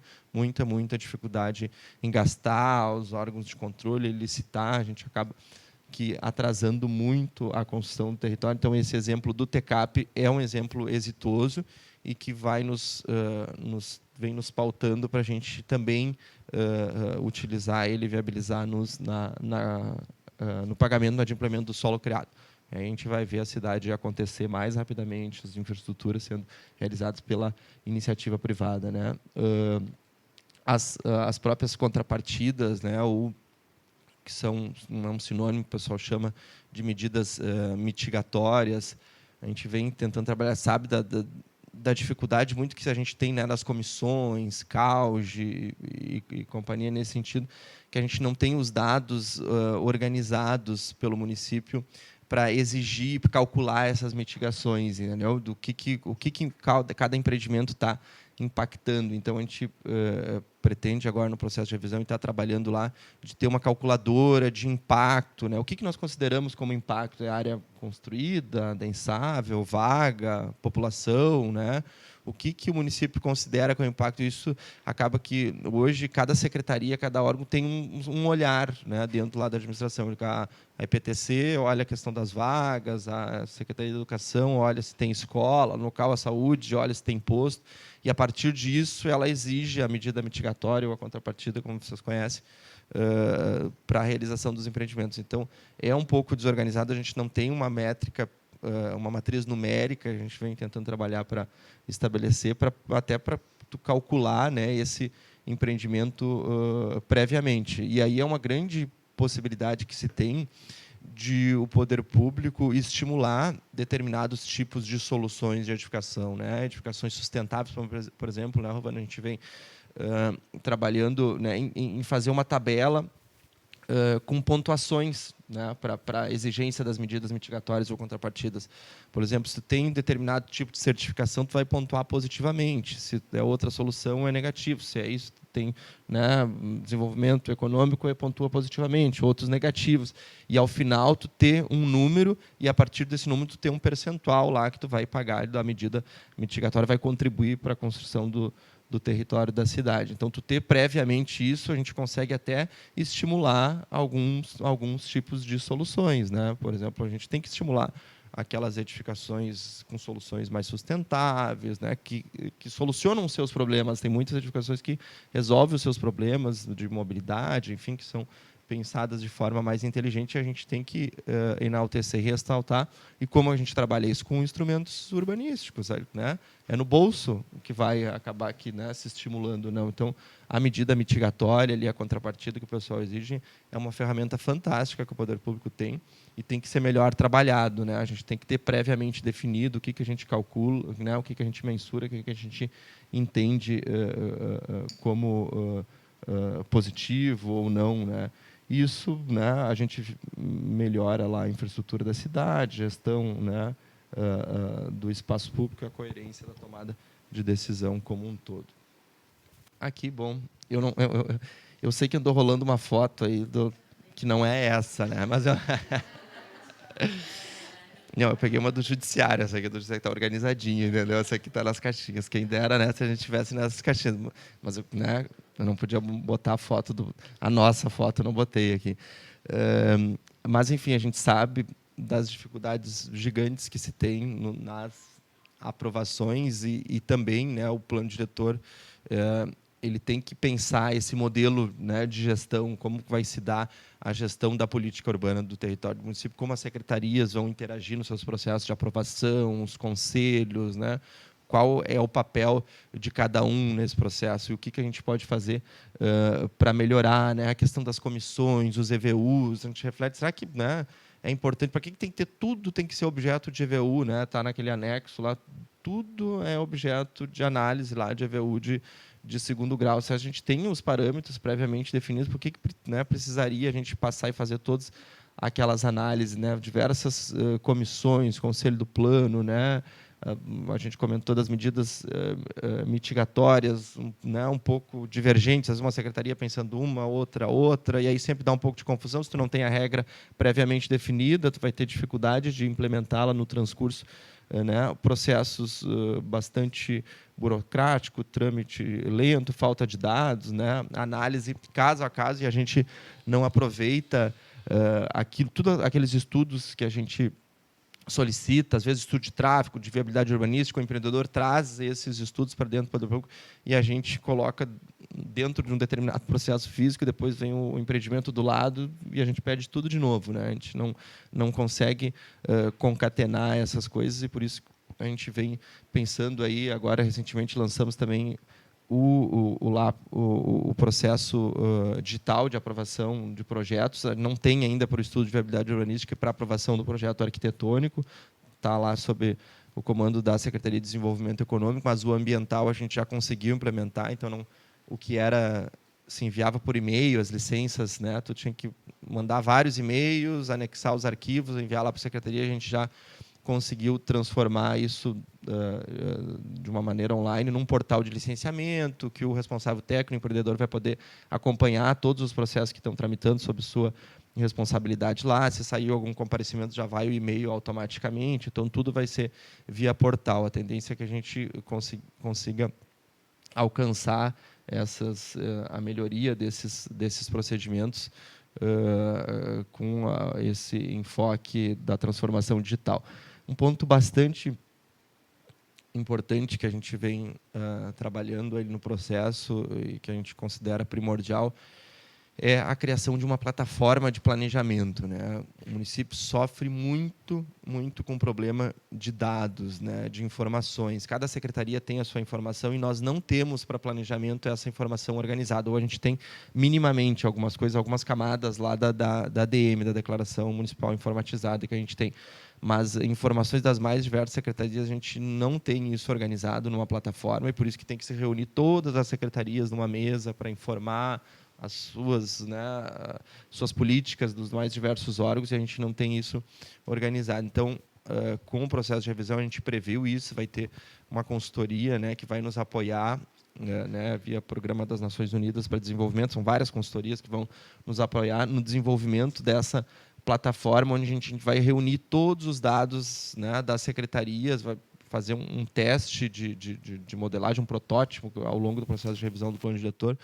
dificuldade em gastar, os órgãos de controle, licitar, a gente acaba atrasando muito a construção do território. Então, esse exemplo do TCAP é um exemplo exitoso e que vem nos pautando para a gente também utilizar ele, viabilizar no pagamento do adimplemento do solo criado. Aí a gente vai ver a cidade acontecer mais rapidamente, as infraestruturas sendo realizadas pela iniciativa privada, né? As próprias contrapartidas, né, que são um sinônimo que o pessoal chama de medidas mitigatórias, a gente vem tentando trabalhar, sabe, da dificuldade muito que a gente tem, né, das comissões, CAUGE e companhia nesse sentido, que a gente não tem os dados organizados pelo município para exigir, para calcular essas mitigações, entendeu? O que cada empreendimento está impactando. Então, a gente pretende agora, no processo de revisão, estar trabalhando lá, de ter uma calculadora de impacto, né? O que nós consideramos como impacto? É área construída, densável, vaga, população, né? O que o município considera como impacto? Isso acaba que, hoje, cada secretaria, cada órgão tem um olhar, né, dentro lá da administração. A IPTC olha a questão das vagas, a Secretaria de Educação olha se tem escola, no local a saúde olha se tem posto, e, a partir disso, ela exige a medida mitigatória ou a contrapartida, como vocês conhecem, para a realização dos empreendimentos. Então, é um pouco desorganizado, a gente não tem uma métrica, uma matriz numérica, a gente vem tentando trabalhar para estabelecer, até para calcular, né, esse empreendimento previamente. E aí é uma grande possibilidade que se tem de o poder público estimular determinados tipos de soluções de edificação, né, edificações sustentáveis, por exemplo, né, Rovana, a gente vem trabalhando, né, em fazer uma tabela com pontuações, né, para a exigência das medidas mitigatórias ou contrapartidas. Por exemplo, se tem determinado tipo de certificação, tu vai pontuar positivamente. Se é outra solução, é negativo. Se é isso, tem, né, desenvolvimento econômico, pontua positivamente. Outros negativos. E, ao final, tu ter um número e, a partir desse número, tu ter um percentual lá que tu vai pagar da medida mitigatória, vai contribuir para a construção do território da cidade. Então, tu ter previamente isso, a gente consegue até estimular alguns tipos de soluções, né? Por exemplo, a gente tem que estimular aquelas edificações com soluções mais sustentáveis, né? que solucionam os seus problemas. Tem muitas edificações que resolvem os seus problemas de mobilidade, enfim, que são pensadas de forma mais inteligente, a gente tem que enaltecer e ressaltar. E como a gente trabalha isso com instrumentos urbanísticos, né? É no bolso que vai acabar aqui, né, se estimulando. Não. Então, a medida mitigatória, ali, a contrapartida que o pessoal exige, é uma ferramenta fantástica que o poder público tem e tem que ser melhor trabalhado, né? A gente tem que ter previamente definido o que a gente calcula, né, o que a gente mensura, o que a gente entende como positivo ou não, né? Isso, né, a gente melhora lá a infraestrutura da cidade, gestão, né, do espaço público e a coerência da tomada de decisão como um todo. Aqui, bom, eu sei que andou rolando uma foto aí que não é essa, né? Mas não, eu peguei uma do judiciário, essa aqui é do judiciário que está organizadinha, entendeu? Essa aqui está nas caixinhas. Quem dera, né, se a gente tivesse nessas caixinhas. Mas eu não podia botar a foto a nossa foto, eu não botei aqui. Mas, enfim, a gente sabe das dificuldades gigantes que se tem nas aprovações e também, né, o plano diretor ele tem que pensar esse modelo, né, de gestão, como vai se dar a gestão da política urbana do território do município, como as secretarias vão interagir nos seus processos de aprovação, os conselhos, né, qual é o papel de cada um nesse processo e o que a gente pode fazer para melhorar, né, a questão das comissões, os EVUs. A gente reflete, será que, né, é importante? Para que tem que ter tudo, tem que ser objeto de EVU, né? Está naquele anexo lá, tudo é objeto de análise lá de EVU de segundo grau. Se a gente tem os parâmetros previamente definidos, por que, né, precisaria a gente passar e fazer todas aquelas análises, né? Diversas comissões, conselho do plano, né? A gente comentou das medidas mitigatórias, né, um pouco divergentes, às vezes uma secretaria pensando uma, outra, e aí sempre dá um pouco de confusão. Se tu não tem a regra previamente definida, tu vai ter dificuldade de implementá-la no transcurso, né, processos bastante burocrático, trâmite lento, falta de dados, né, análise caso a caso, e a gente não aproveita tudo aqueles estudos que a gente solicita, às vezes estudo de tráfego, de viabilidade urbanística, o empreendedor traz esses estudos para dentro do poder público e a gente coloca dentro de um determinado processo físico e depois vem o empreendimento do lado e a gente pede tudo de novo, né? A gente não consegue concatenar essas coisas e por isso a gente vem pensando aí, agora recentemente lançamos também o processo digital de aprovação de projetos. Não tem ainda para o estudo de viabilidade urbanística e para aprovação do projeto arquitetônico. Está lá sob o comando da Secretaria de Desenvolvimento Econômico, mas o ambiental a gente já conseguiu implementar. Então, o que se enviava por e-mail, as licenças, né, tu tinha que mandar vários e-mails, anexar os arquivos, enviar lá para a Secretaria, a gente já conseguiu transformar isso de uma maneira online num portal de licenciamento, que o responsável técnico, o empreendedor, vai poder acompanhar todos os processos que estão tramitando sob sua responsabilidade lá. Se saiu algum comparecimento, já vai o e-mail automaticamente. Então, tudo vai ser via portal. A tendência é que a gente consiga alcançar a melhoria desses procedimentos com esse enfoque da transformação digital. Um ponto bastante importante que a gente vem trabalhando aí no processo e que a gente considera primordial é a criação de uma plataforma de planejamento, né? O município sofre muito com o problema de dados, né? De informações. Cada secretaria tem a sua informação e nós não temos para planejamento essa informação organizada. Ou a gente tem minimamente algumas coisas, algumas camadas lá da ADM, da Declaração Municipal Informatizada, que a gente tem. Mas informações das mais diversas secretarias, a gente não tem isso organizado numa plataforma, e por isso que tem que se reunir todas as secretarias numa mesa para informar as suas políticas dos mais diversos órgãos, e a gente não tem isso organizado. Então, com o processo de revisão, a gente previu isso, vai ter uma consultoria, né, que vai nos apoiar, né, via Programa das Nações Unidas para Desenvolvimento. São várias consultorias que vão nos apoiar no desenvolvimento dessa plataforma, onde a gente vai reunir todos os dados, né, das secretarias, vai fazer um teste de modelagem, um protótipo ao longo do processo de revisão do plano diretor,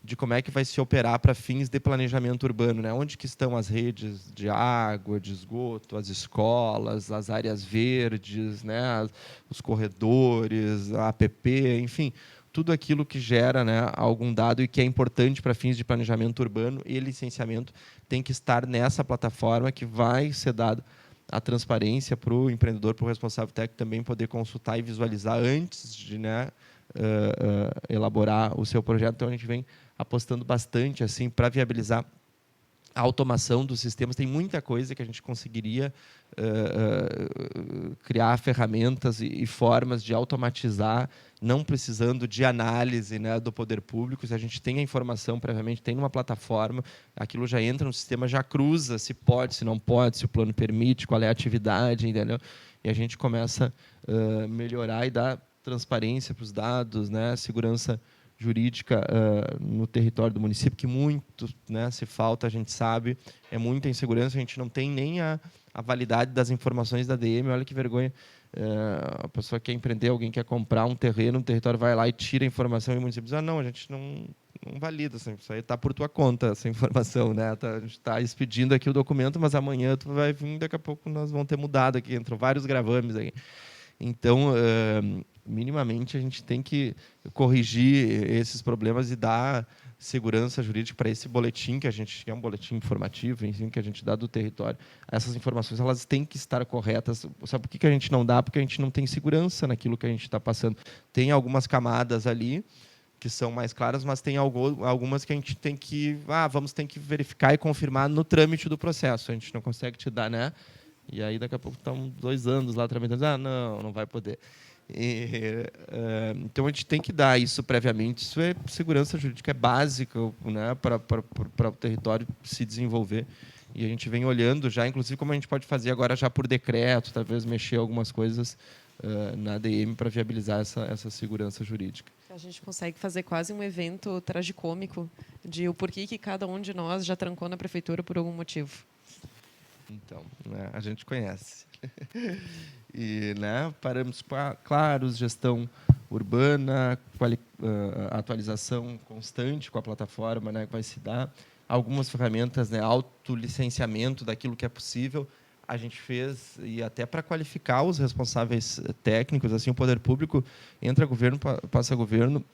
de como é que vai se operar para fins de planejamento urbano, né? Onde que estão as redes de água, de esgoto, as escolas, as áreas verdes, né? Os corredores, a APP, enfim, tudo aquilo que gera, né, algum dado e que é importante para fins de planejamento urbano e licenciamento tem que estar nessa plataforma, que vai ser dado a transparência para o empreendedor, para o responsável técnico também poder consultar e visualizar antes de, né, elaborar o seu projeto. Então, a gente vem apostando bastante assim para viabilizar a automação dos sistemas. Tem muita coisa que a gente conseguiria criar ferramentas e formas de automatizar, não precisando de análise, né, do poder público. Se a gente tem a informação previamente, tem numa plataforma, aquilo já entra no sistema, já cruza se pode, se não pode, se o plano permite, qual é a atividade, entendeu? E a gente começa a melhorar e dar transparência para os dados, né, segurança jurídica no território do município, que muito, né, se falta, a gente sabe, é muita insegurança, a gente não tem nem a validade das informações da ADM. Olha que vergonha, a pessoa quer empreender, alguém quer comprar um terreno, um território, vai lá e tira a informação, e o município diz, não, a gente não valida, assim, isso aí está por tua conta, essa informação, né? A gente está expedindo aqui o documento, mas amanhã tu vai vir, daqui a pouco nós vamos ter mudado aqui, entram vários gravames aí. Então, minimamente, a gente tem que corrigir esses problemas e dar segurança jurídica para esse boletim, que é um boletim informativo, enfim, que a gente dá do território. Essas informações, elas têm que estar corretas. Sabe por que a gente não dá? Porque a gente não tem segurança naquilo que a gente está passando. Tem algumas camadas ali que são mais claras, mas tem algumas que a gente tem que ter que verificar e confirmar no trâmite do processo. A gente não consegue te dar, né? E aí, daqui a pouco, estão 2 anos lá tramitando. Não vai poder. Então, a gente tem que dar isso previamente. Isso é segurança jurídica, é básica, né, para o território se desenvolver. E a gente vem olhando já, inclusive, como a gente pode fazer agora já por decreto, talvez mexer algumas coisas na ADM para viabilizar essa segurança jurídica. A gente consegue fazer quase um evento tragicômico de o porquê que cada um de nós já trancou na prefeitura por algum motivo. Então, né, a gente conhece. E, né, parâmetros claros, gestão urbana, atualização constante com a plataforma, né, que vai se dar. Algumas ferramentas, né, autolicenciamento daquilo que é possível. A gente fez, e até para qualificar os responsáveis técnicos, assim, o poder público entra governo, passa governo.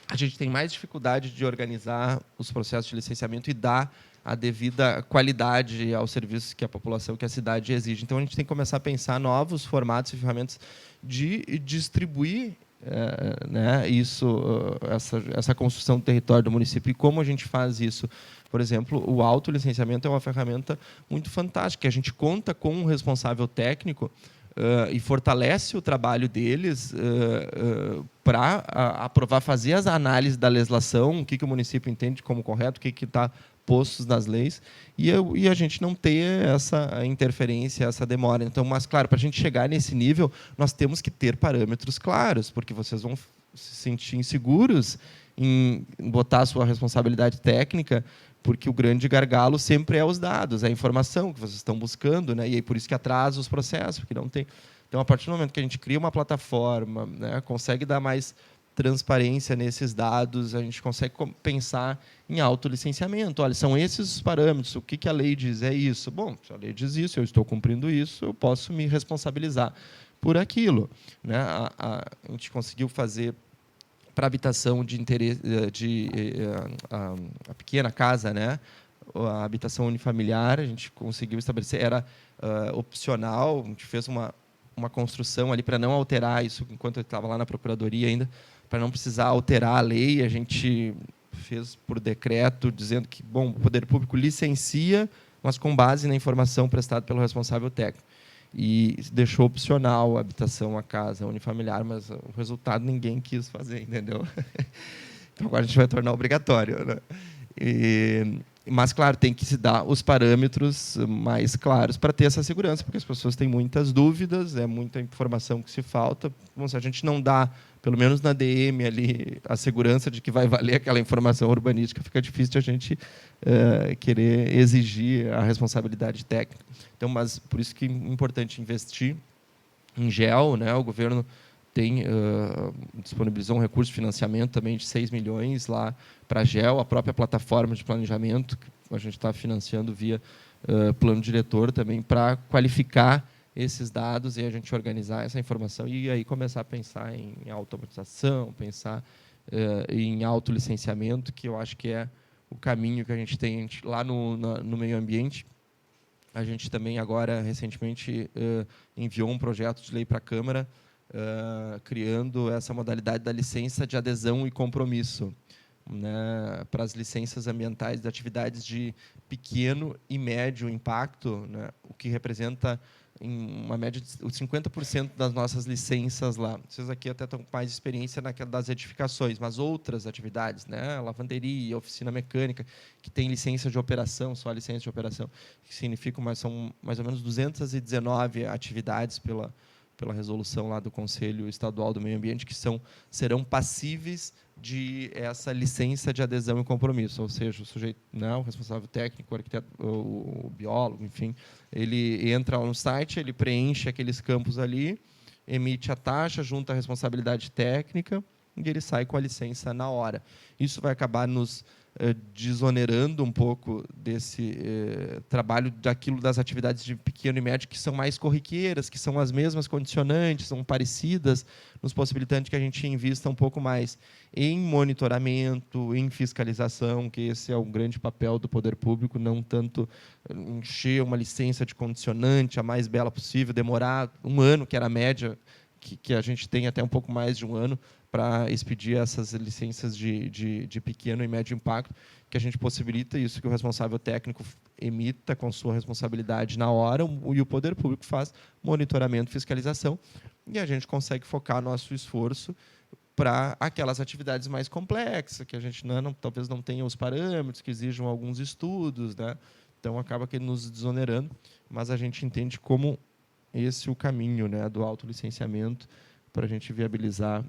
A gente tem mais dificuldade de organizar os processos de licenciamento e dar a devida qualidade aos serviços que a população, que a cidade exige. Então, a gente tem que começar a pensar novos formatos e ferramentas de distribuir né, essa construção do território do município. E como a gente faz isso? Por exemplo, o autolicenciamento é uma ferramenta muito fantástica, que a gente conta com um responsável técnico e fortalece o trabalho deles para aprovar, fazer as análises da legislação, o que o município entende como correto, o que está postos nas leis, e a gente não ter essa interferência, essa demora. Então, mas, claro, para a gente chegar nesse nível, nós temos que ter parâmetros claros, porque vocês vão se sentir inseguros em botar a sua responsabilidade técnica, porque o grande gargalo sempre é os dados, é a informação que vocês estão buscando, né? E aí por isso que atrasa os processos, porque não tem. Então, a partir do momento que a gente cria uma plataforma, né, consegue dar mais transparência nesses dados, a gente consegue pensar em autolicenciamento. Olha, são esses os parâmetros, o que a lei diz é isso. Bom, se a lei diz isso, eu estou cumprindo isso, eu posso me responsabilizar por aquilo. Né? A gente conseguiu fazer para habitação de interesse, a pequena casa, né? A habitação unifamiliar, a gente conseguiu estabelecer, era opcional, a gente fez uma construção ali para não alterar isso enquanto eu estava lá na Procuradoria ainda, para não precisar alterar a lei, a gente fez por decreto, dizendo que, bom, o Poder Público licencia, mas com base na informação prestada pelo responsável técnico. E deixou opcional a habitação, a casa unifamiliar, mas o resultado ninguém quis fazer, entendeu? Então, agora a gente vai tornar obrigatório, né? Mas, claro, tem que se dar os parâmetros mais claros para ter essa segurança, porque as pessoas têm muitas dúvidas, é muita informação que se falta. Bom, se a gente não dá, pelo menos na DM, ali, a segurança de que vai valer aquela informação urbanística, fica difícil de a gente querer exigir a responsabilidade técnica. Então, mas por isso que é importante investir em GEL, né? O governo disponibilizou um recurso de financiamento também de 6 milhões lá para a GEL, a própria plataforma de planejamento, que a gente está financiando via plano diretor também, para qualificar esses dados e a gente organizar essa informação e aí começar a pensar em automatização, pensar em autolicenciamento, que eu acho que é o caminho que a gente tem lá no meio ambiente. A gente também agora, recentemente, enviou um projeto de lei para a Câmara, criando essa modalidade da licença de adesão e compromisso, né, para as licenças ambientais de atividades de pequeno e médio impacto, né, o que representa em uma média de 50% das nossas licenças lá. Vocês aqui até estão com mais experiência naquela das edificações, mas outras atividades, né, lavanderia, oficina mecânica, que tem licença de operação, só licença de operação, que significa, são mais ou menos 219 atividades pela resolução lá do Conselho Estadual do Meio Ambiente, que serão passíveis de essa licença de adesão e compromisso, ou seja, o sujeito, né, o responsável técnico, o arquiteto, o biólogo, enfim, ele entra no site, ele preenche aqueles campos ali, emite a taxa, junta a responsabilidade técnica e ele sai com a licença na hora. Isso vai acabar nos desonerando um pouco desse trabalho das atividades de pequeno e médio, que são mais corriqueiras, que são as mesmas condicionantes, são parecidas, nos possibilitando que a gente invista um pouco mais em monitoramento, em fiscalização, que esse é o grande papel do poder público, não tanto encher uma licença de condicionante a mais bela possível, demorar um ano, que era a média, que a gente tem até um pouco mais de um ano, para expedir essas licenças de pequeno e médio impacto, que a gente possibilita isso, que o responsável técnico emita com sua responsabilidade na hora, e o poder público faz monitoramento e fiscalização, e a gente consegue focar nosso esforço para aquelas atividades mais complexas, que a gente talvez não tenha os parâmetros, que exijam alguns estudos, né? Então, acaba que nos desonerando, mas a gente entende como esse é o caminho, né, do autolicenciamento, para a gente viabilizar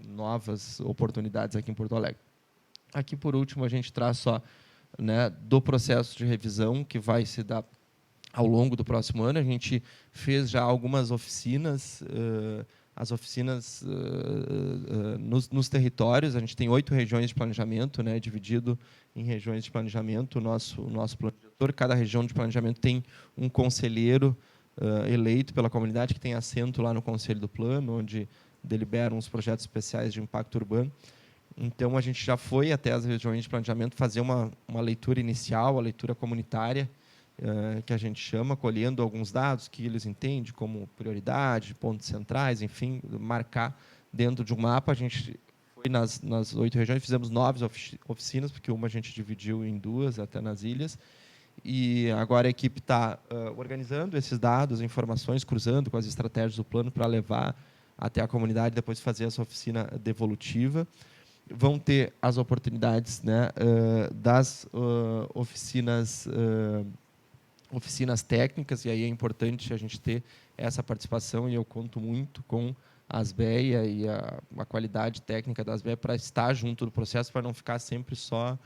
novas oportunidades aqui em Porto Alegre. Aqui, por último, a gente traz só, né, do processo de revisão que vai se dar ao longo do próximo ano. A gente fez já algumas oficinas, as oficinas nos territórios. A gente tem 8 regiões de planejamento, né, dividido em regiões de planejamento, o nosso plano diretor. Cada região de planejamento tem um conselheiro eleito pela comunidade, que tem assento lá no Conselho do Plano, onde deliberam os projetos especiais de impacto urbano. Então, a gente já foi até as regiões de planejamento fazer uma leitura inicial, a leitura comunitária, que a gente chama, colhendo alguns dados que eles entendem como prioridade, pontos centrais, enfim, marcar dentro de um mapa. A gente foi nas 8 regiões, fizemos 9 oficinas, porque uma a gente dividiu em 2, até nas ilhas. E agora a equipe está organizando esses dados, informações, cruzando com as estratégias do plano para levar até a comunidade, depois fazer essa oficina devolutiva. Vão ter as oportunidades, né, das oficinas técnicas, e aí é importante a gente ter essa participação, e eu conto muito com a ASBEA e a qualidade técnica da ASBEA para estar junto do processo, para não ficar sempre só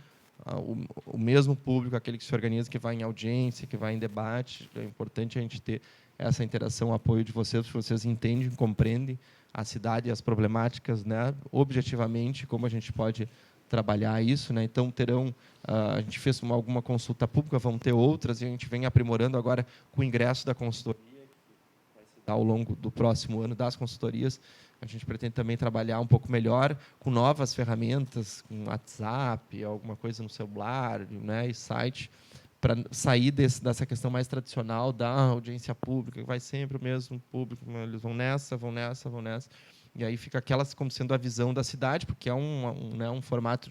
o mesmo público, aquele que se organiza, que vai em audiência, que vai em debate. É importante a gente ter essa interação, o apoio de vocês, porque vocês entendem, compreendem a cidade e as problemáticas, né, objetivamente, como a gente pode trabalhar isso, né? Então terão, a gente fez alguma consulta pública, vão ter outras, e a gente vem aprimorando agora com o ingresso da consultoria, que vai se dar ao longo do próximo ano das consultorias. A gente pretende também trabalhar um pouco melhor com novas ferramentas, com WhatsApp, alguma coisa no celular, né, e site, para sair dessa questão mais tradicional da audiência pública, que vai sempre o mesmo público, eles vão nessa, vão nessa, vão nessa. E aí fica aquelas como sendo a visão da cidade, porque é um formato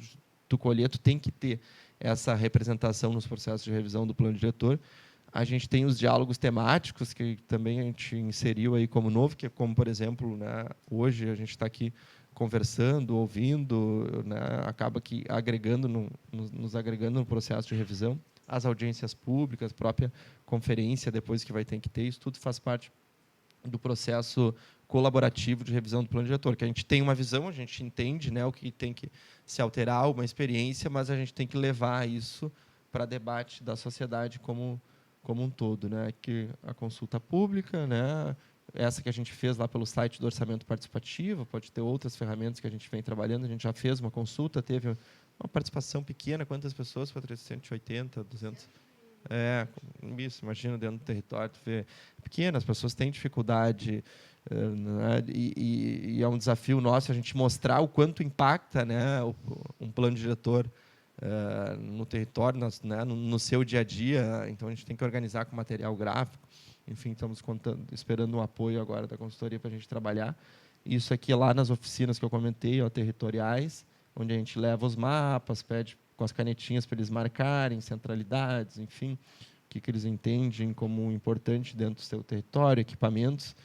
do colheto, tem que ter essa representação nos processos de revisão do plano diretor. A gente tem os diálogos temáticos, que também a gente inseriu aí como novo, que é como, por exemplo, né, hoje a gente está aqui conversando, ouvindo, né, acaba que nos agregando no processo de revisão. As audiências públicas, a própria conferência depois que vai ter que ter, isso tudo faz parte do processo colaborativo de revisão do plano diretor, que a gente tem uma visão, a gente entende, né, o que tem que se alterar, uma experiência, mas a gente tem que levar isso para debate da sociedade como um todo, né, que a consulta pública, né, essa que a gente fez lá pelo site do orçamento participativo, pode ter outras ferramentas que a gente vem trabalhando, a gente já fez uma consulta, teve uma participação pequena, quantas pessoas? 480, 200? Isso, imagina, dentro do território, tu vê, pequenas, as pessoas têm dificuldade, né, e é um desafio nosso a gente mostrar o quanto impacta, né, um plano diretor no território, né, no seu dia a dia. Então a gente tem que organizar com material gráfico. Enfim, estamos esperando um apoio agora da consultoria para a gente trabalhar isso aqui lá nas oficinas que eu comentei, territoriais, onde a gente leva os mapas, pede com as canetinhas para eles marcarem centralidades, enfim, o que eles entendem como importante dentro do seu território, equipamentos.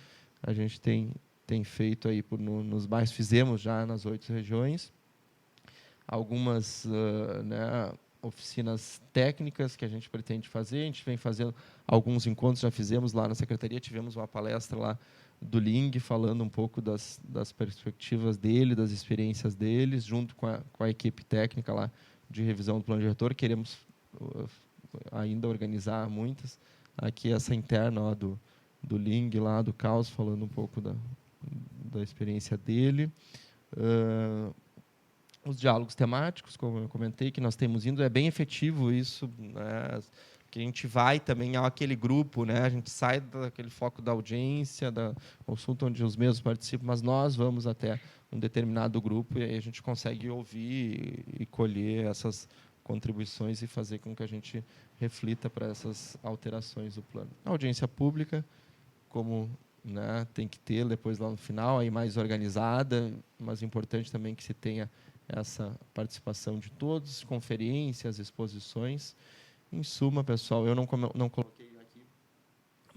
A gente tem feito aí nos bairros, fizemos já nas 8 regiões, algumas né, oficinas técnicas que a gente pretende fazer. A gente vem fazendo alguns encontros, já fizemos lá na secretaria, tivemos uma palestra lá do Ling, falando um pouco das perspectivas dele, das experiências deles, junto com a equipe técnica lá de revisão do plano diretor. Queremos ainda organizar muitas. Aqui essa interna do Ling, lá do Caos, falando um pouco da experiência dele. Os diálogos temáticos, como eu comentei, que nós temos indo, é bem efetivo isso, né, que a gente vai também àquele grupo, né, a gente sai daquele foco da audiência, da consulta onde os mesmos participam, mas nós vamos até um determinado grupo e aí a gente consegue ouvir e colher essas contribuições e fazer com que a gente reflita para essas alterações do plano. A audiência pública, como, né, tem que ter depois lá no final, aí mais organizada, mas importante também que se tenha essa participação de todos, conferências, exposições. Em suma, pessoal, eu não coloquei aqui,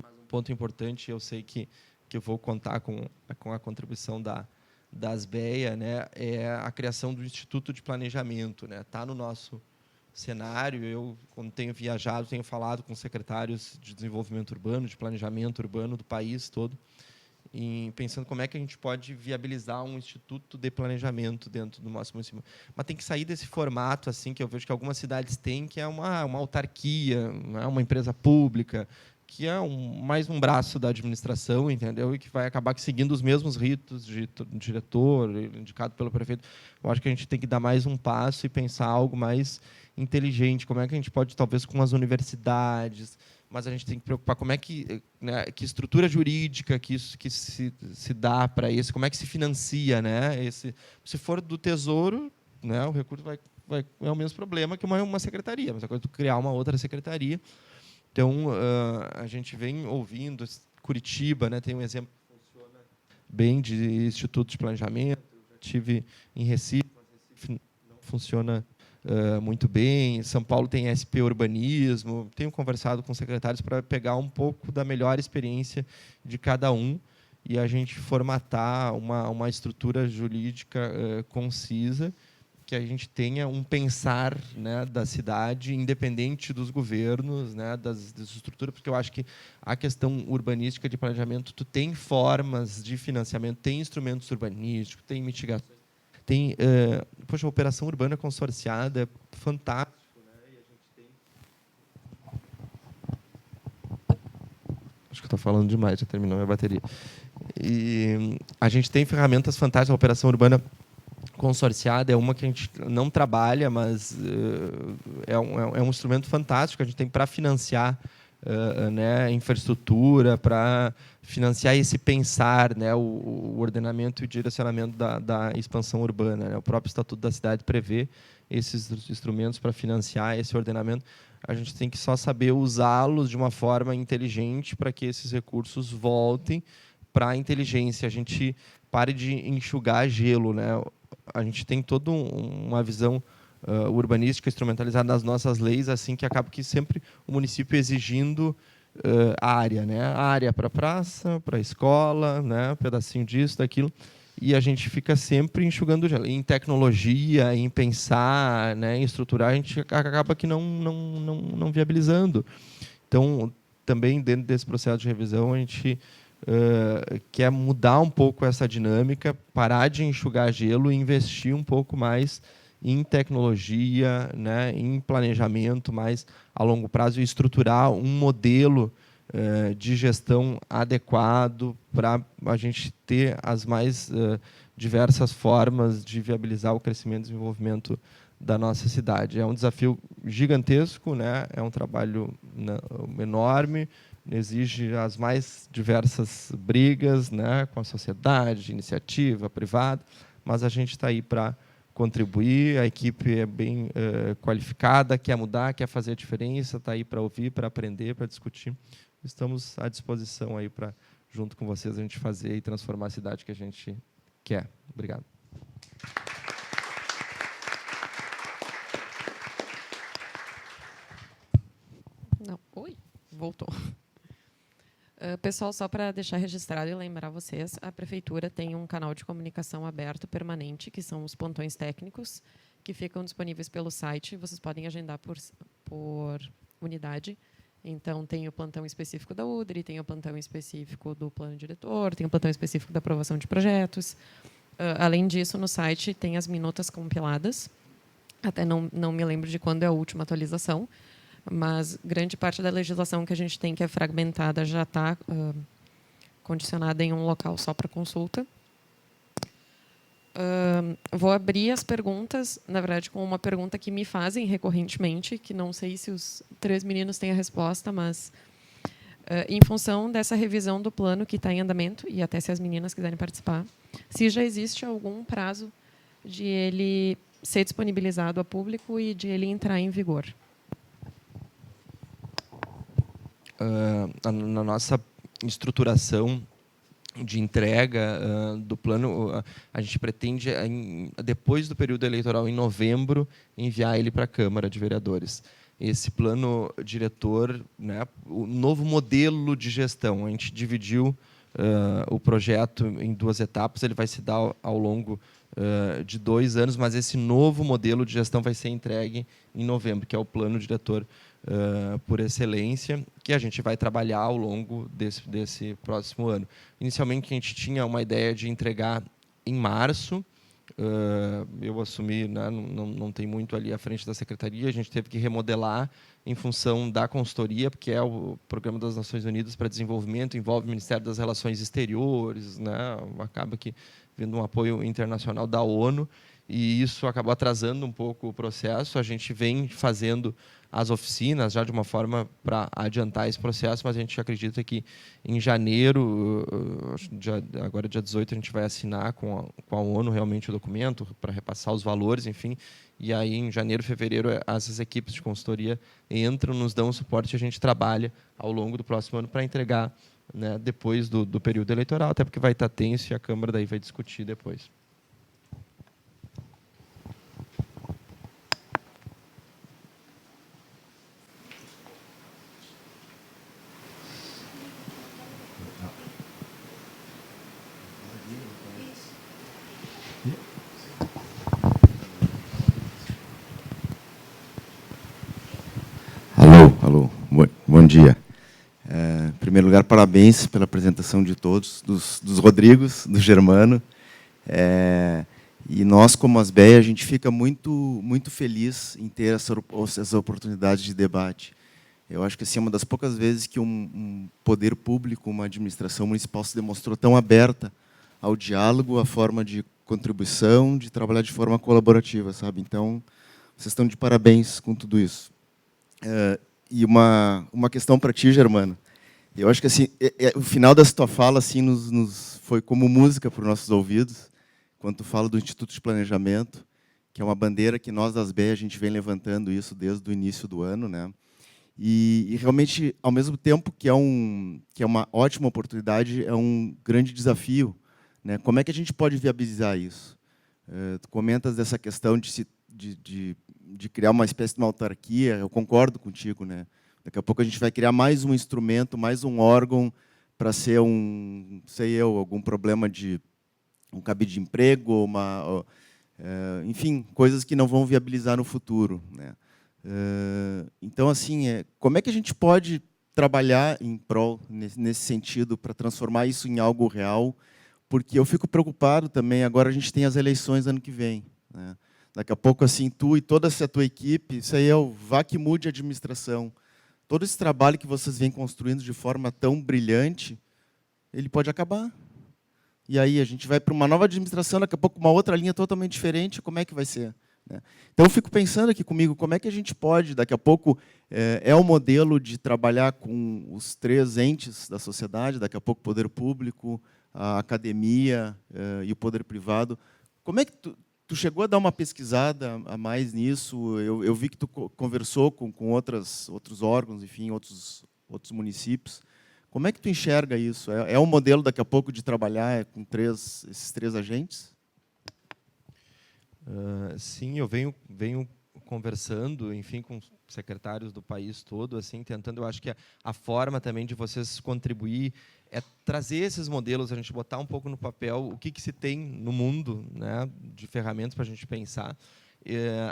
mas um ponto importante, eu sei que eu vou contar com a contribuição da ASBEA, né, é a criação do Instituto de Planejamento, né, está no nosso cenário. Eu, quando tenho viajado, tenho falado com secretários de desenvolvimento urbano, de planejamento urbano do país todo, pensando como é que a gente pode viabilizar um instituto de planejamento dentro do nosso município. Mas tem que sair desse formato assim que eu vejo que algumas cidades têm, que é uma autarquia, uma empresa pública, que é mais um braço da administração, entendeu? E que vai acabar seguindo os mesmos ritos de diretor, indicado pelo prefeito. Eu acho que a gente tem que dar mais um passo e pensar algo mais inteligente. Como é que a gente pode, talvez, com as universidades, mas a gente tem que preocupar como é que, né, que estrutura jurídica que se dá para isso, como é que se financia, né? Se for do Tesouro, né, o recurso é o mesmo problema que uma secretaria, mas a coisa é criar uma outra secretaria. Então, a gente vem ouvindo, Curitiba, né, tem um exemplo que funciona bem de instituto de planejamento. Eu já tive em Recife, mas Recife não funciona muito bem. São Paulo tem SP Urbanismo. Tenho conversado com secretários para pegar um pouco da melhor experiência de cada um e a gente formatar uma estrutura jurídica concisa, que a gente tenha um pensar, né, da cidade, independente dos governos, né, das estruturas, porque eu acho que a questão urbanística de planejamento, tu tem formas de financiamento, tem instrumentos urbanísticos, tem mitigação, tem, poxa, a operação urbana consorciada é fantástico, né, e a gente tem... Acho que estou falando demais, já terminou minha bateria. E a gente tem ferramentas fantásticas, a operação urbana consorciada é uma que a gente não trabalha, mas é um instrumento fantástico que a gente tem para financiar né, infraestrutura, para financiar esse pensar, né, o ordenamento e o direcionamento da expansão urbana, né? O próprio Estatuto da Cidade prevê esses instrumentos para financiar esse ordenamento. A gente tem que só saber usá-los de uma forma inteligente para que esses recursos voltem para a inteligência. A gente pare de enxugar gelo, né? A gente tem toda uma visão urbanística instrumentalizada nas nossas leis, assim, que acaba que sempre o município exigindo a área, né? A área para a praça, para a escola, né? Um pedacinho disso, daquilo, e a gente fica sempre enxugando gelo. Em tecnologia, em pensar, né? Em estruturar, a gente acaba que não viabilizando. Então, também dentro desse processo de revisão, a gente quer mudar um pouco essa dinâmica, parar de enxugar gelo e investir um pouco mais em tecnologia, né, em planejamento mais a longo prazo e estruturar um modelo de gestão adequado para a gente ter as mais diversas formas de viabilizar o crescimento e desenvolvimento da nossa cidade. É um desafio gigantesco, né, é um trabalho enorme, exige as mais diversas brigas, né, com a sociedade, iniciativa privada, mas a gente está aí para contribuir, a equipe é bem qualificada, quer mudar, quer fazer a diferença, está aí para ouvir, para aprender, para discutir. Estamos à disposição aí para, junto com vocês, a gente fazer e transformar a cidade que a gente quer. Obrigado. Não. Oi, voltou. Pessoal, só para deixar registrado e lembrar vocês, a Prefeitura tem um canal de comunicação aberto permanente, que são os plantões técnicos, que ficam disponíveis pelo site. Vocês podem agendar por unidade. Então, tem o plantão específico da UDRE, tem o plantão específico do plano diretor, tem o plantão específico da aprovação de projetos. Além disso, no site tem as minutas compiladas. Até não me lembro de quando é a última atualização, mas grande parte da legislação que a gente tem, que é fragmentada, já está condicionada em um local só para consulta. Vou abrir as perguntas, na verdade, com uma pergunta que me fazem recorrentemente, que não sei se os 3 meninos têm a resposta, mas em função dessa revisão do plano que está em andamento, e até se as meninas quiserem participar, se já existe algum prazo de ele ser disponibilizado a público e de ele entrar em vigor. Na nossa estruturação de entrega do plano, a gente pretende, depois do período eleitoral, em novembro, enviar ele para a Câmara de Vereadores. Esse plano diretor, né, o novo modelo de gestão, a gente dividiu o projeto em 2 etapas, ele vai se dar ao longo de 2 anos, mas esse novo modelo de gestão vai ser entregue em novembro, que é o plano diretor por excelência, que a gente vai trabalhar ao longo desse próximo ano. Inicialmente, a gente tinha uma ideia de entregar em março. Eu assumi, né, não tem muito ali à frente da secretaria, a gente teve que remodelar em função da consultoria, porque é o Programa das Nações Unidas para Desenvolvimento, envolve o Ministério das Relações Exteriores, né, acaba que vindo um apoio internacional da ONU, e isso acabou atrasando um pouco o processo. A gente vem fazendo as oficinas já de uma forma para adiantar esse processo, mas a gente acredita que em janeiro, agora dia 18, a gente vai assinar com a ONU realmente o documento para repassar os valores, enfim, e aí em janeiro, fevereiro, essas equipes de consultoria entram, nos dão o suporte e a gente trabalha ao longo do próximo ano para entregar, né, depois do período eleitoral, até porque vai estar tenso e a Câmara daí vai discutir depois. bom dia. Em primeiro lugar, parabéns pela apresentação de todos, dos Rodrigos, do Germano. E nós, como ASBEA, a gente fica muito feliz em ter essa oportunidade de debate. Eu acho que assim, é uma das poucas vezes que um poder público, uma administração municipal se demonstrou tão aberta ao diálogo, à forma de contribuição, de trabalhar de forma colaborativa, sabe? Então, vocês estão de parabéns com tudo isso. E uma questão para ti, Germano. Eu acho que assim, o final dessa tua fala assim, foi como música para os nossos ouvidos, quando tu fala do Instituto de Planejamento, que é uma bandeira que nós das BEA a gente vem levantando isso desde o início do ano, né? E realmente, ao mesmo tempo que é uma ótima oportunidade, é um grande desafio, né? Como é que a gente pode viabilizar isso? Tu comentas dessa questão de criar uma espécie de uma autarquia, eu concordo contigo, né? Daqui a pouco a gente vai criar mais um instrumento, mais um órgão para ser algum problema de um cabide de emprego, enfim, coisas que não vão viabilizar no futuro, né? Então, assim, como é que a gente pode trabalhar em prol nesse sentido para transformar isso em algo real? Porque eu fico preocupado também, agora a gente tem as eleições ano que vem, né? Daqui a pouco, assim, tu e toda essa tua equipe, isso aí é o vá que mude a administração. Todo esse trabalho que vocês vêm construindo de forma tão brilhante, ele pode acabar. E aí a gente vai para uma nova administração, daqui a pouco uma outra linha totalmente diferente, como é que vai ser? Né? Então eu fico pensando aqui comigo, como é que a gente pode, daqui a pouco, o modelo de trabalhar com os 3 entes da sociedade, daqui a pouco o poder público, a academia e o poder privado. Como é que tu chegou a dar uma pesquisada a mais nisso? Eu vi que tu conversou com outros órgãos, enfim, outros municípios. Como é que tu enxerga isso? É um modelo, daqui a pouco, de trabalhar com esses 3 agentes? Sim, eu venho conversando, enfim, com secretários do país todo, assim, tentando, eu acho que a forma também de vocês contribuir é trazer esses modelos, a gente botar um pouco no papel o que se tem no mundo, né, de ferramentas para a gente pensar.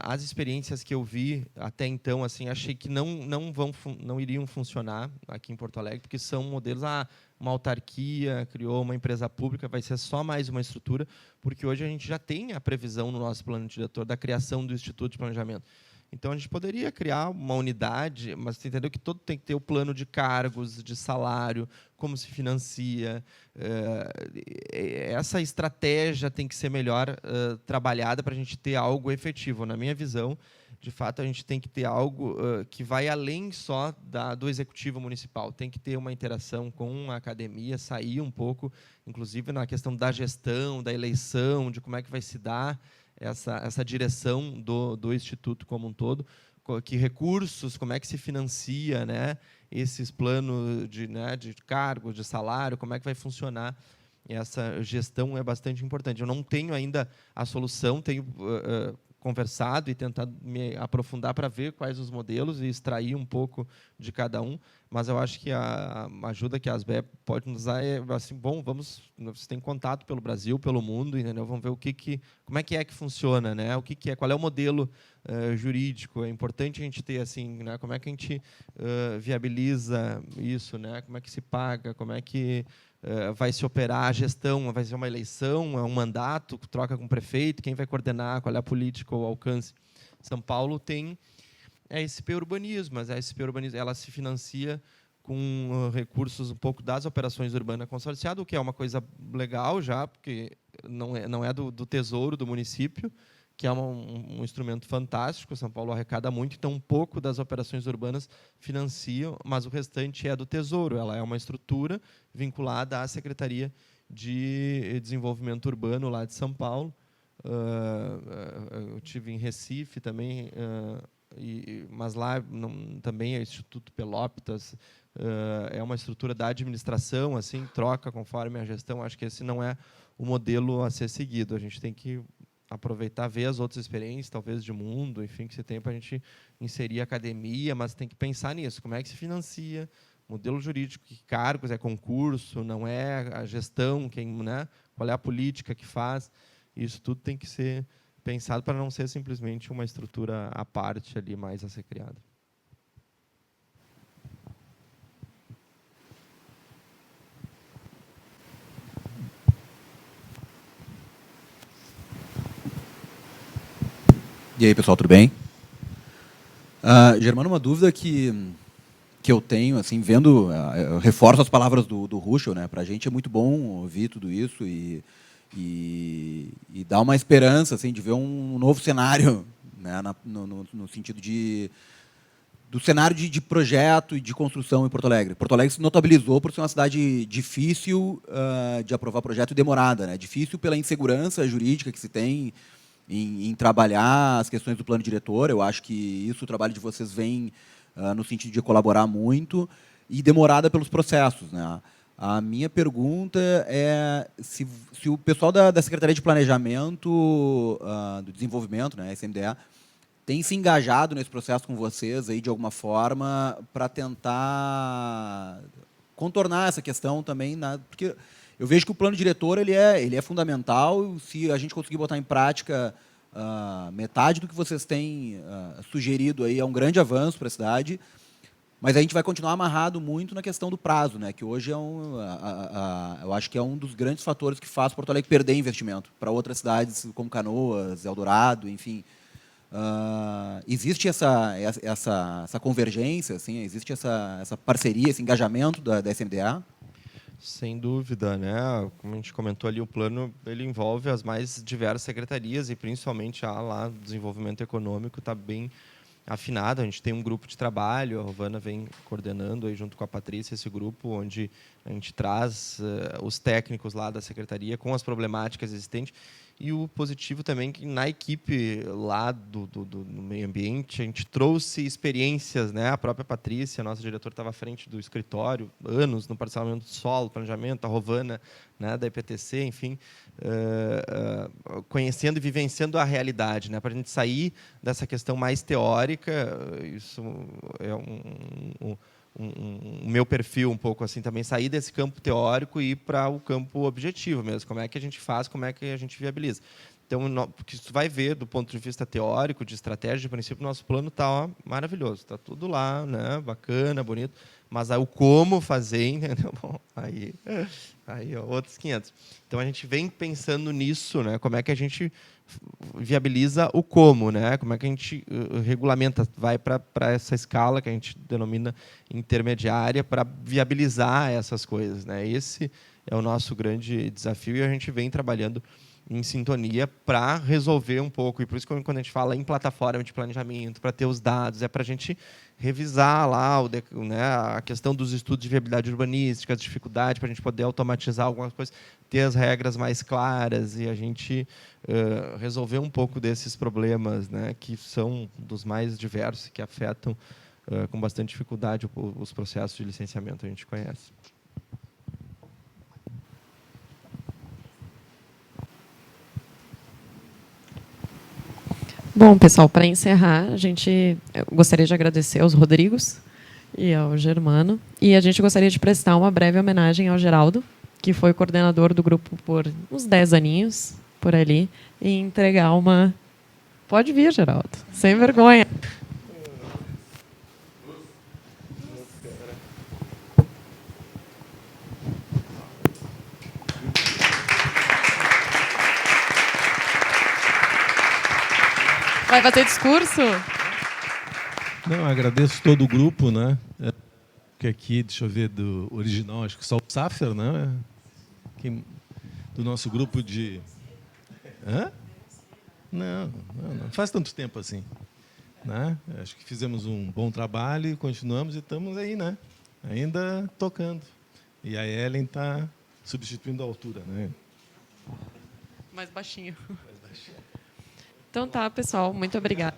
As experiências que eu vi até então, assim, achei que não iriam funcionar aqui em Porto Alegre, porque são modelos, uma autarquia criou uma empresa pública, vai ser só mais uma estrutura, porque hoje a gente já tem a previsão no nosso plano diretor da criação do Instituto de Planejamento. Então, a gente poderia criar uma unidade, mas você entendeu que todo tem que ter o plano de cargos, de salário, como se financia. Essa estratégia tem que ser melhor trabalhada para a gente ter algo efetivo. Na minha visão, de fato, a gente tem que ter algo que vai além só do executivo municipal. Tem que ter uma interação com a academia, sair um pouco, inclusive na questão da gestão, da eleição, de como é que vai se dar essa direção do Instituto como um todo, que recursos, como é que se financia, né, esses planos de cargo, de salário, como é que vai funcionar. Essa gestão é bastante importante. Eu não tenho ainda a solução, tenho conversado e tentado me aprofundar para ver quais os modelos e extrair um pouco de cada um, mas eu acho que a ajuda que a ASBEA pode nos dar é assim, bom, você tem contato pelo Brasil, pelo mundo, entendeu? Vamos ver como é que funciona, né? Qual é o modelo jurídico? É importante a gente ter assim, né? Como é que a gente viabiliza isso, né? Como é que se paga? Como é que vai se operar a gestão? Vai ser uma eleição, é um mandato, troca com o prefeito, quem vai coordenar, qual é a política, o alcance? São Paulo tem a SP Urbanismo, mas a SP Urbanismo ela se financia com recursos um pouco das operações urbanas consorciadas, o que é uma coisa legal já, porque não é do tesouro do município, que é um instrumento fantástico. São Paulo arrecada muito, então um pouco das operações urbanas financiam, mas o restante é do Tesouro. Ela é uma estrutura vinculada à Secretaria de Desenvolvimento Urbano lá de São Paulo. Eu tive em Recife também, mas lá também é o Instituto Pelopitas. É uma estrutura da administração, assim, troca conforme a gestão. Acho que esse não é o modelo a ser seguido. A gente tem que aproveitar, ver as outras experiências, talvez de mundo, enfim, que você tem para a gente inserir a academia, mas tem que pensar nisso. Como é que se financia? Modelo jurídico, que cargos, é concurso, não é a gestão, né? Qual é a política que faz? Isso tudo tem que ser pensado para não ser simplesmente uma estrutura à parte ali mais a ser criada. E aí, pessoal, tudo bem? Germano, uma dúvida que eu tenho, assim, vendo, eu reforço as palavras do Ruschel, né? Para a gente é muito bom ouvir tudo isso e dá uma esperança, assim, de ver um novo cenário, né? No sentido do cenário de projeto e de construção em Porto Alegre. Porto Alegre se notabilizou por ser uma cidade difícil de aprovar projeto e demorada, né? Difícil pela insegurança jurídica que se tem em trabalhar as questões do plano diretor. Eu acho que isso, o trabalho de vocês vem no sentido de colaborar muito, e demorada pelos processos, né? A minha pergunta é se o pessoal da Secretaria de Planejamento do Desenvolvimento, né, SMDA, tem se engajado nesse processo com vocês aí de alguma forma para tentar contornar essa questão também, porque eu vejo que o plano diretor ele é fundamental. Se a gente conseguir botar em prática metade do que vocês têm sugerido aí, é um grande avanço para a cidade, mas a gente vai continuar amarrado muito na questão do prazo, né, que hoje eu acho que é um dos grandes fatores que faz Porto Alegre perder investimento para outras cidades como Canoas, Eldorado, enfim. Existe essa convergência, assim, existe essa parceria, esse engajamento da SMDA? Sem dúvida, né? Como a gente comentou ali, o plano ele envolve as mais diversas secretarias e principalmente a lá do desenvolvimento econômico está bem afinado. A gente tem um grupo de trabalho, a Rovana vem coordenando aí junto com a Patrícia esse grupo, onde a gente traz os técnicos lá da secretaria com as problemáticas existentes. E o positivo também que na equipe lá do meio ambiente a gente trouxe experiências, né? A própria Patrícia, nossa diretora, estava à frente do escritório, anos no parcelamento do solo, planejamento, a Rovana, né, da EPTC, enfim, conhecendo e vivenciando a realidade, né? Para a gente sair dessa questão mais teórica. Isso é o meu perfil um pouco assim também, sair desse campo teórico e ir para o campo objetivo mesmo, como é que a gente faz, como é que a gente viabiliza. Então, porque tu vai ver do ponto de vista teórico, de estratégia, de princípio, nosso plano está maravilhoso, está tudo lá, né, bacana, bonito, mas aí o como fazer, entendeu? Bom, aí ó, outros 500. Então a gente vem pensando nisso, né, como é que a gente viabiliza o como, né? Como é que a gente regulamenta, vai para essa escala que a gente denomina intermediária para viabilizar essas coisas, né? Esse é o nosso grande desafio e a gente vem trabalhando em sintonia para resolver um pouco. E por isso que quando a gente fala em plataforma de planejamento, para ter os dados, é para a gente revisar lá né, a questão dos estudos de viabilidade urbanística, as dificuldades, para a gente poder automatizar algumas coisas, ter as regras mais claras e a gente resolver um pouco desses problemas, né, que são dos mais diversos, que afetam com bastante dificuldade os processos de licenciamento, a gente conhece. Bom, pessoal, para encerrar, eu gostaria de agradecer aos Rodrigos e ao Germano, e a gente gostaria de prestar uma breve homenagem ao Geraldo, que foi coordenador do grupo por uns 10 aninhos, por ali, e entregar uma... Pode vir, Geraldo, sem vergonha. Vai fazer discurso? Não, agradeço todo o grupo, né? Que aqui, deixa eu ver, do original, acho que só o Safer, né? Do nosso grupo de... Hã? Não faz tanto tempo assim, né? Acho que fizemos um bom trabalho e continuamos e estamos aí, né? Ainda tocando. E a Ellen está substituindo a altura, né? Mais baixinho. Então tá, pessoal, muito obrigada.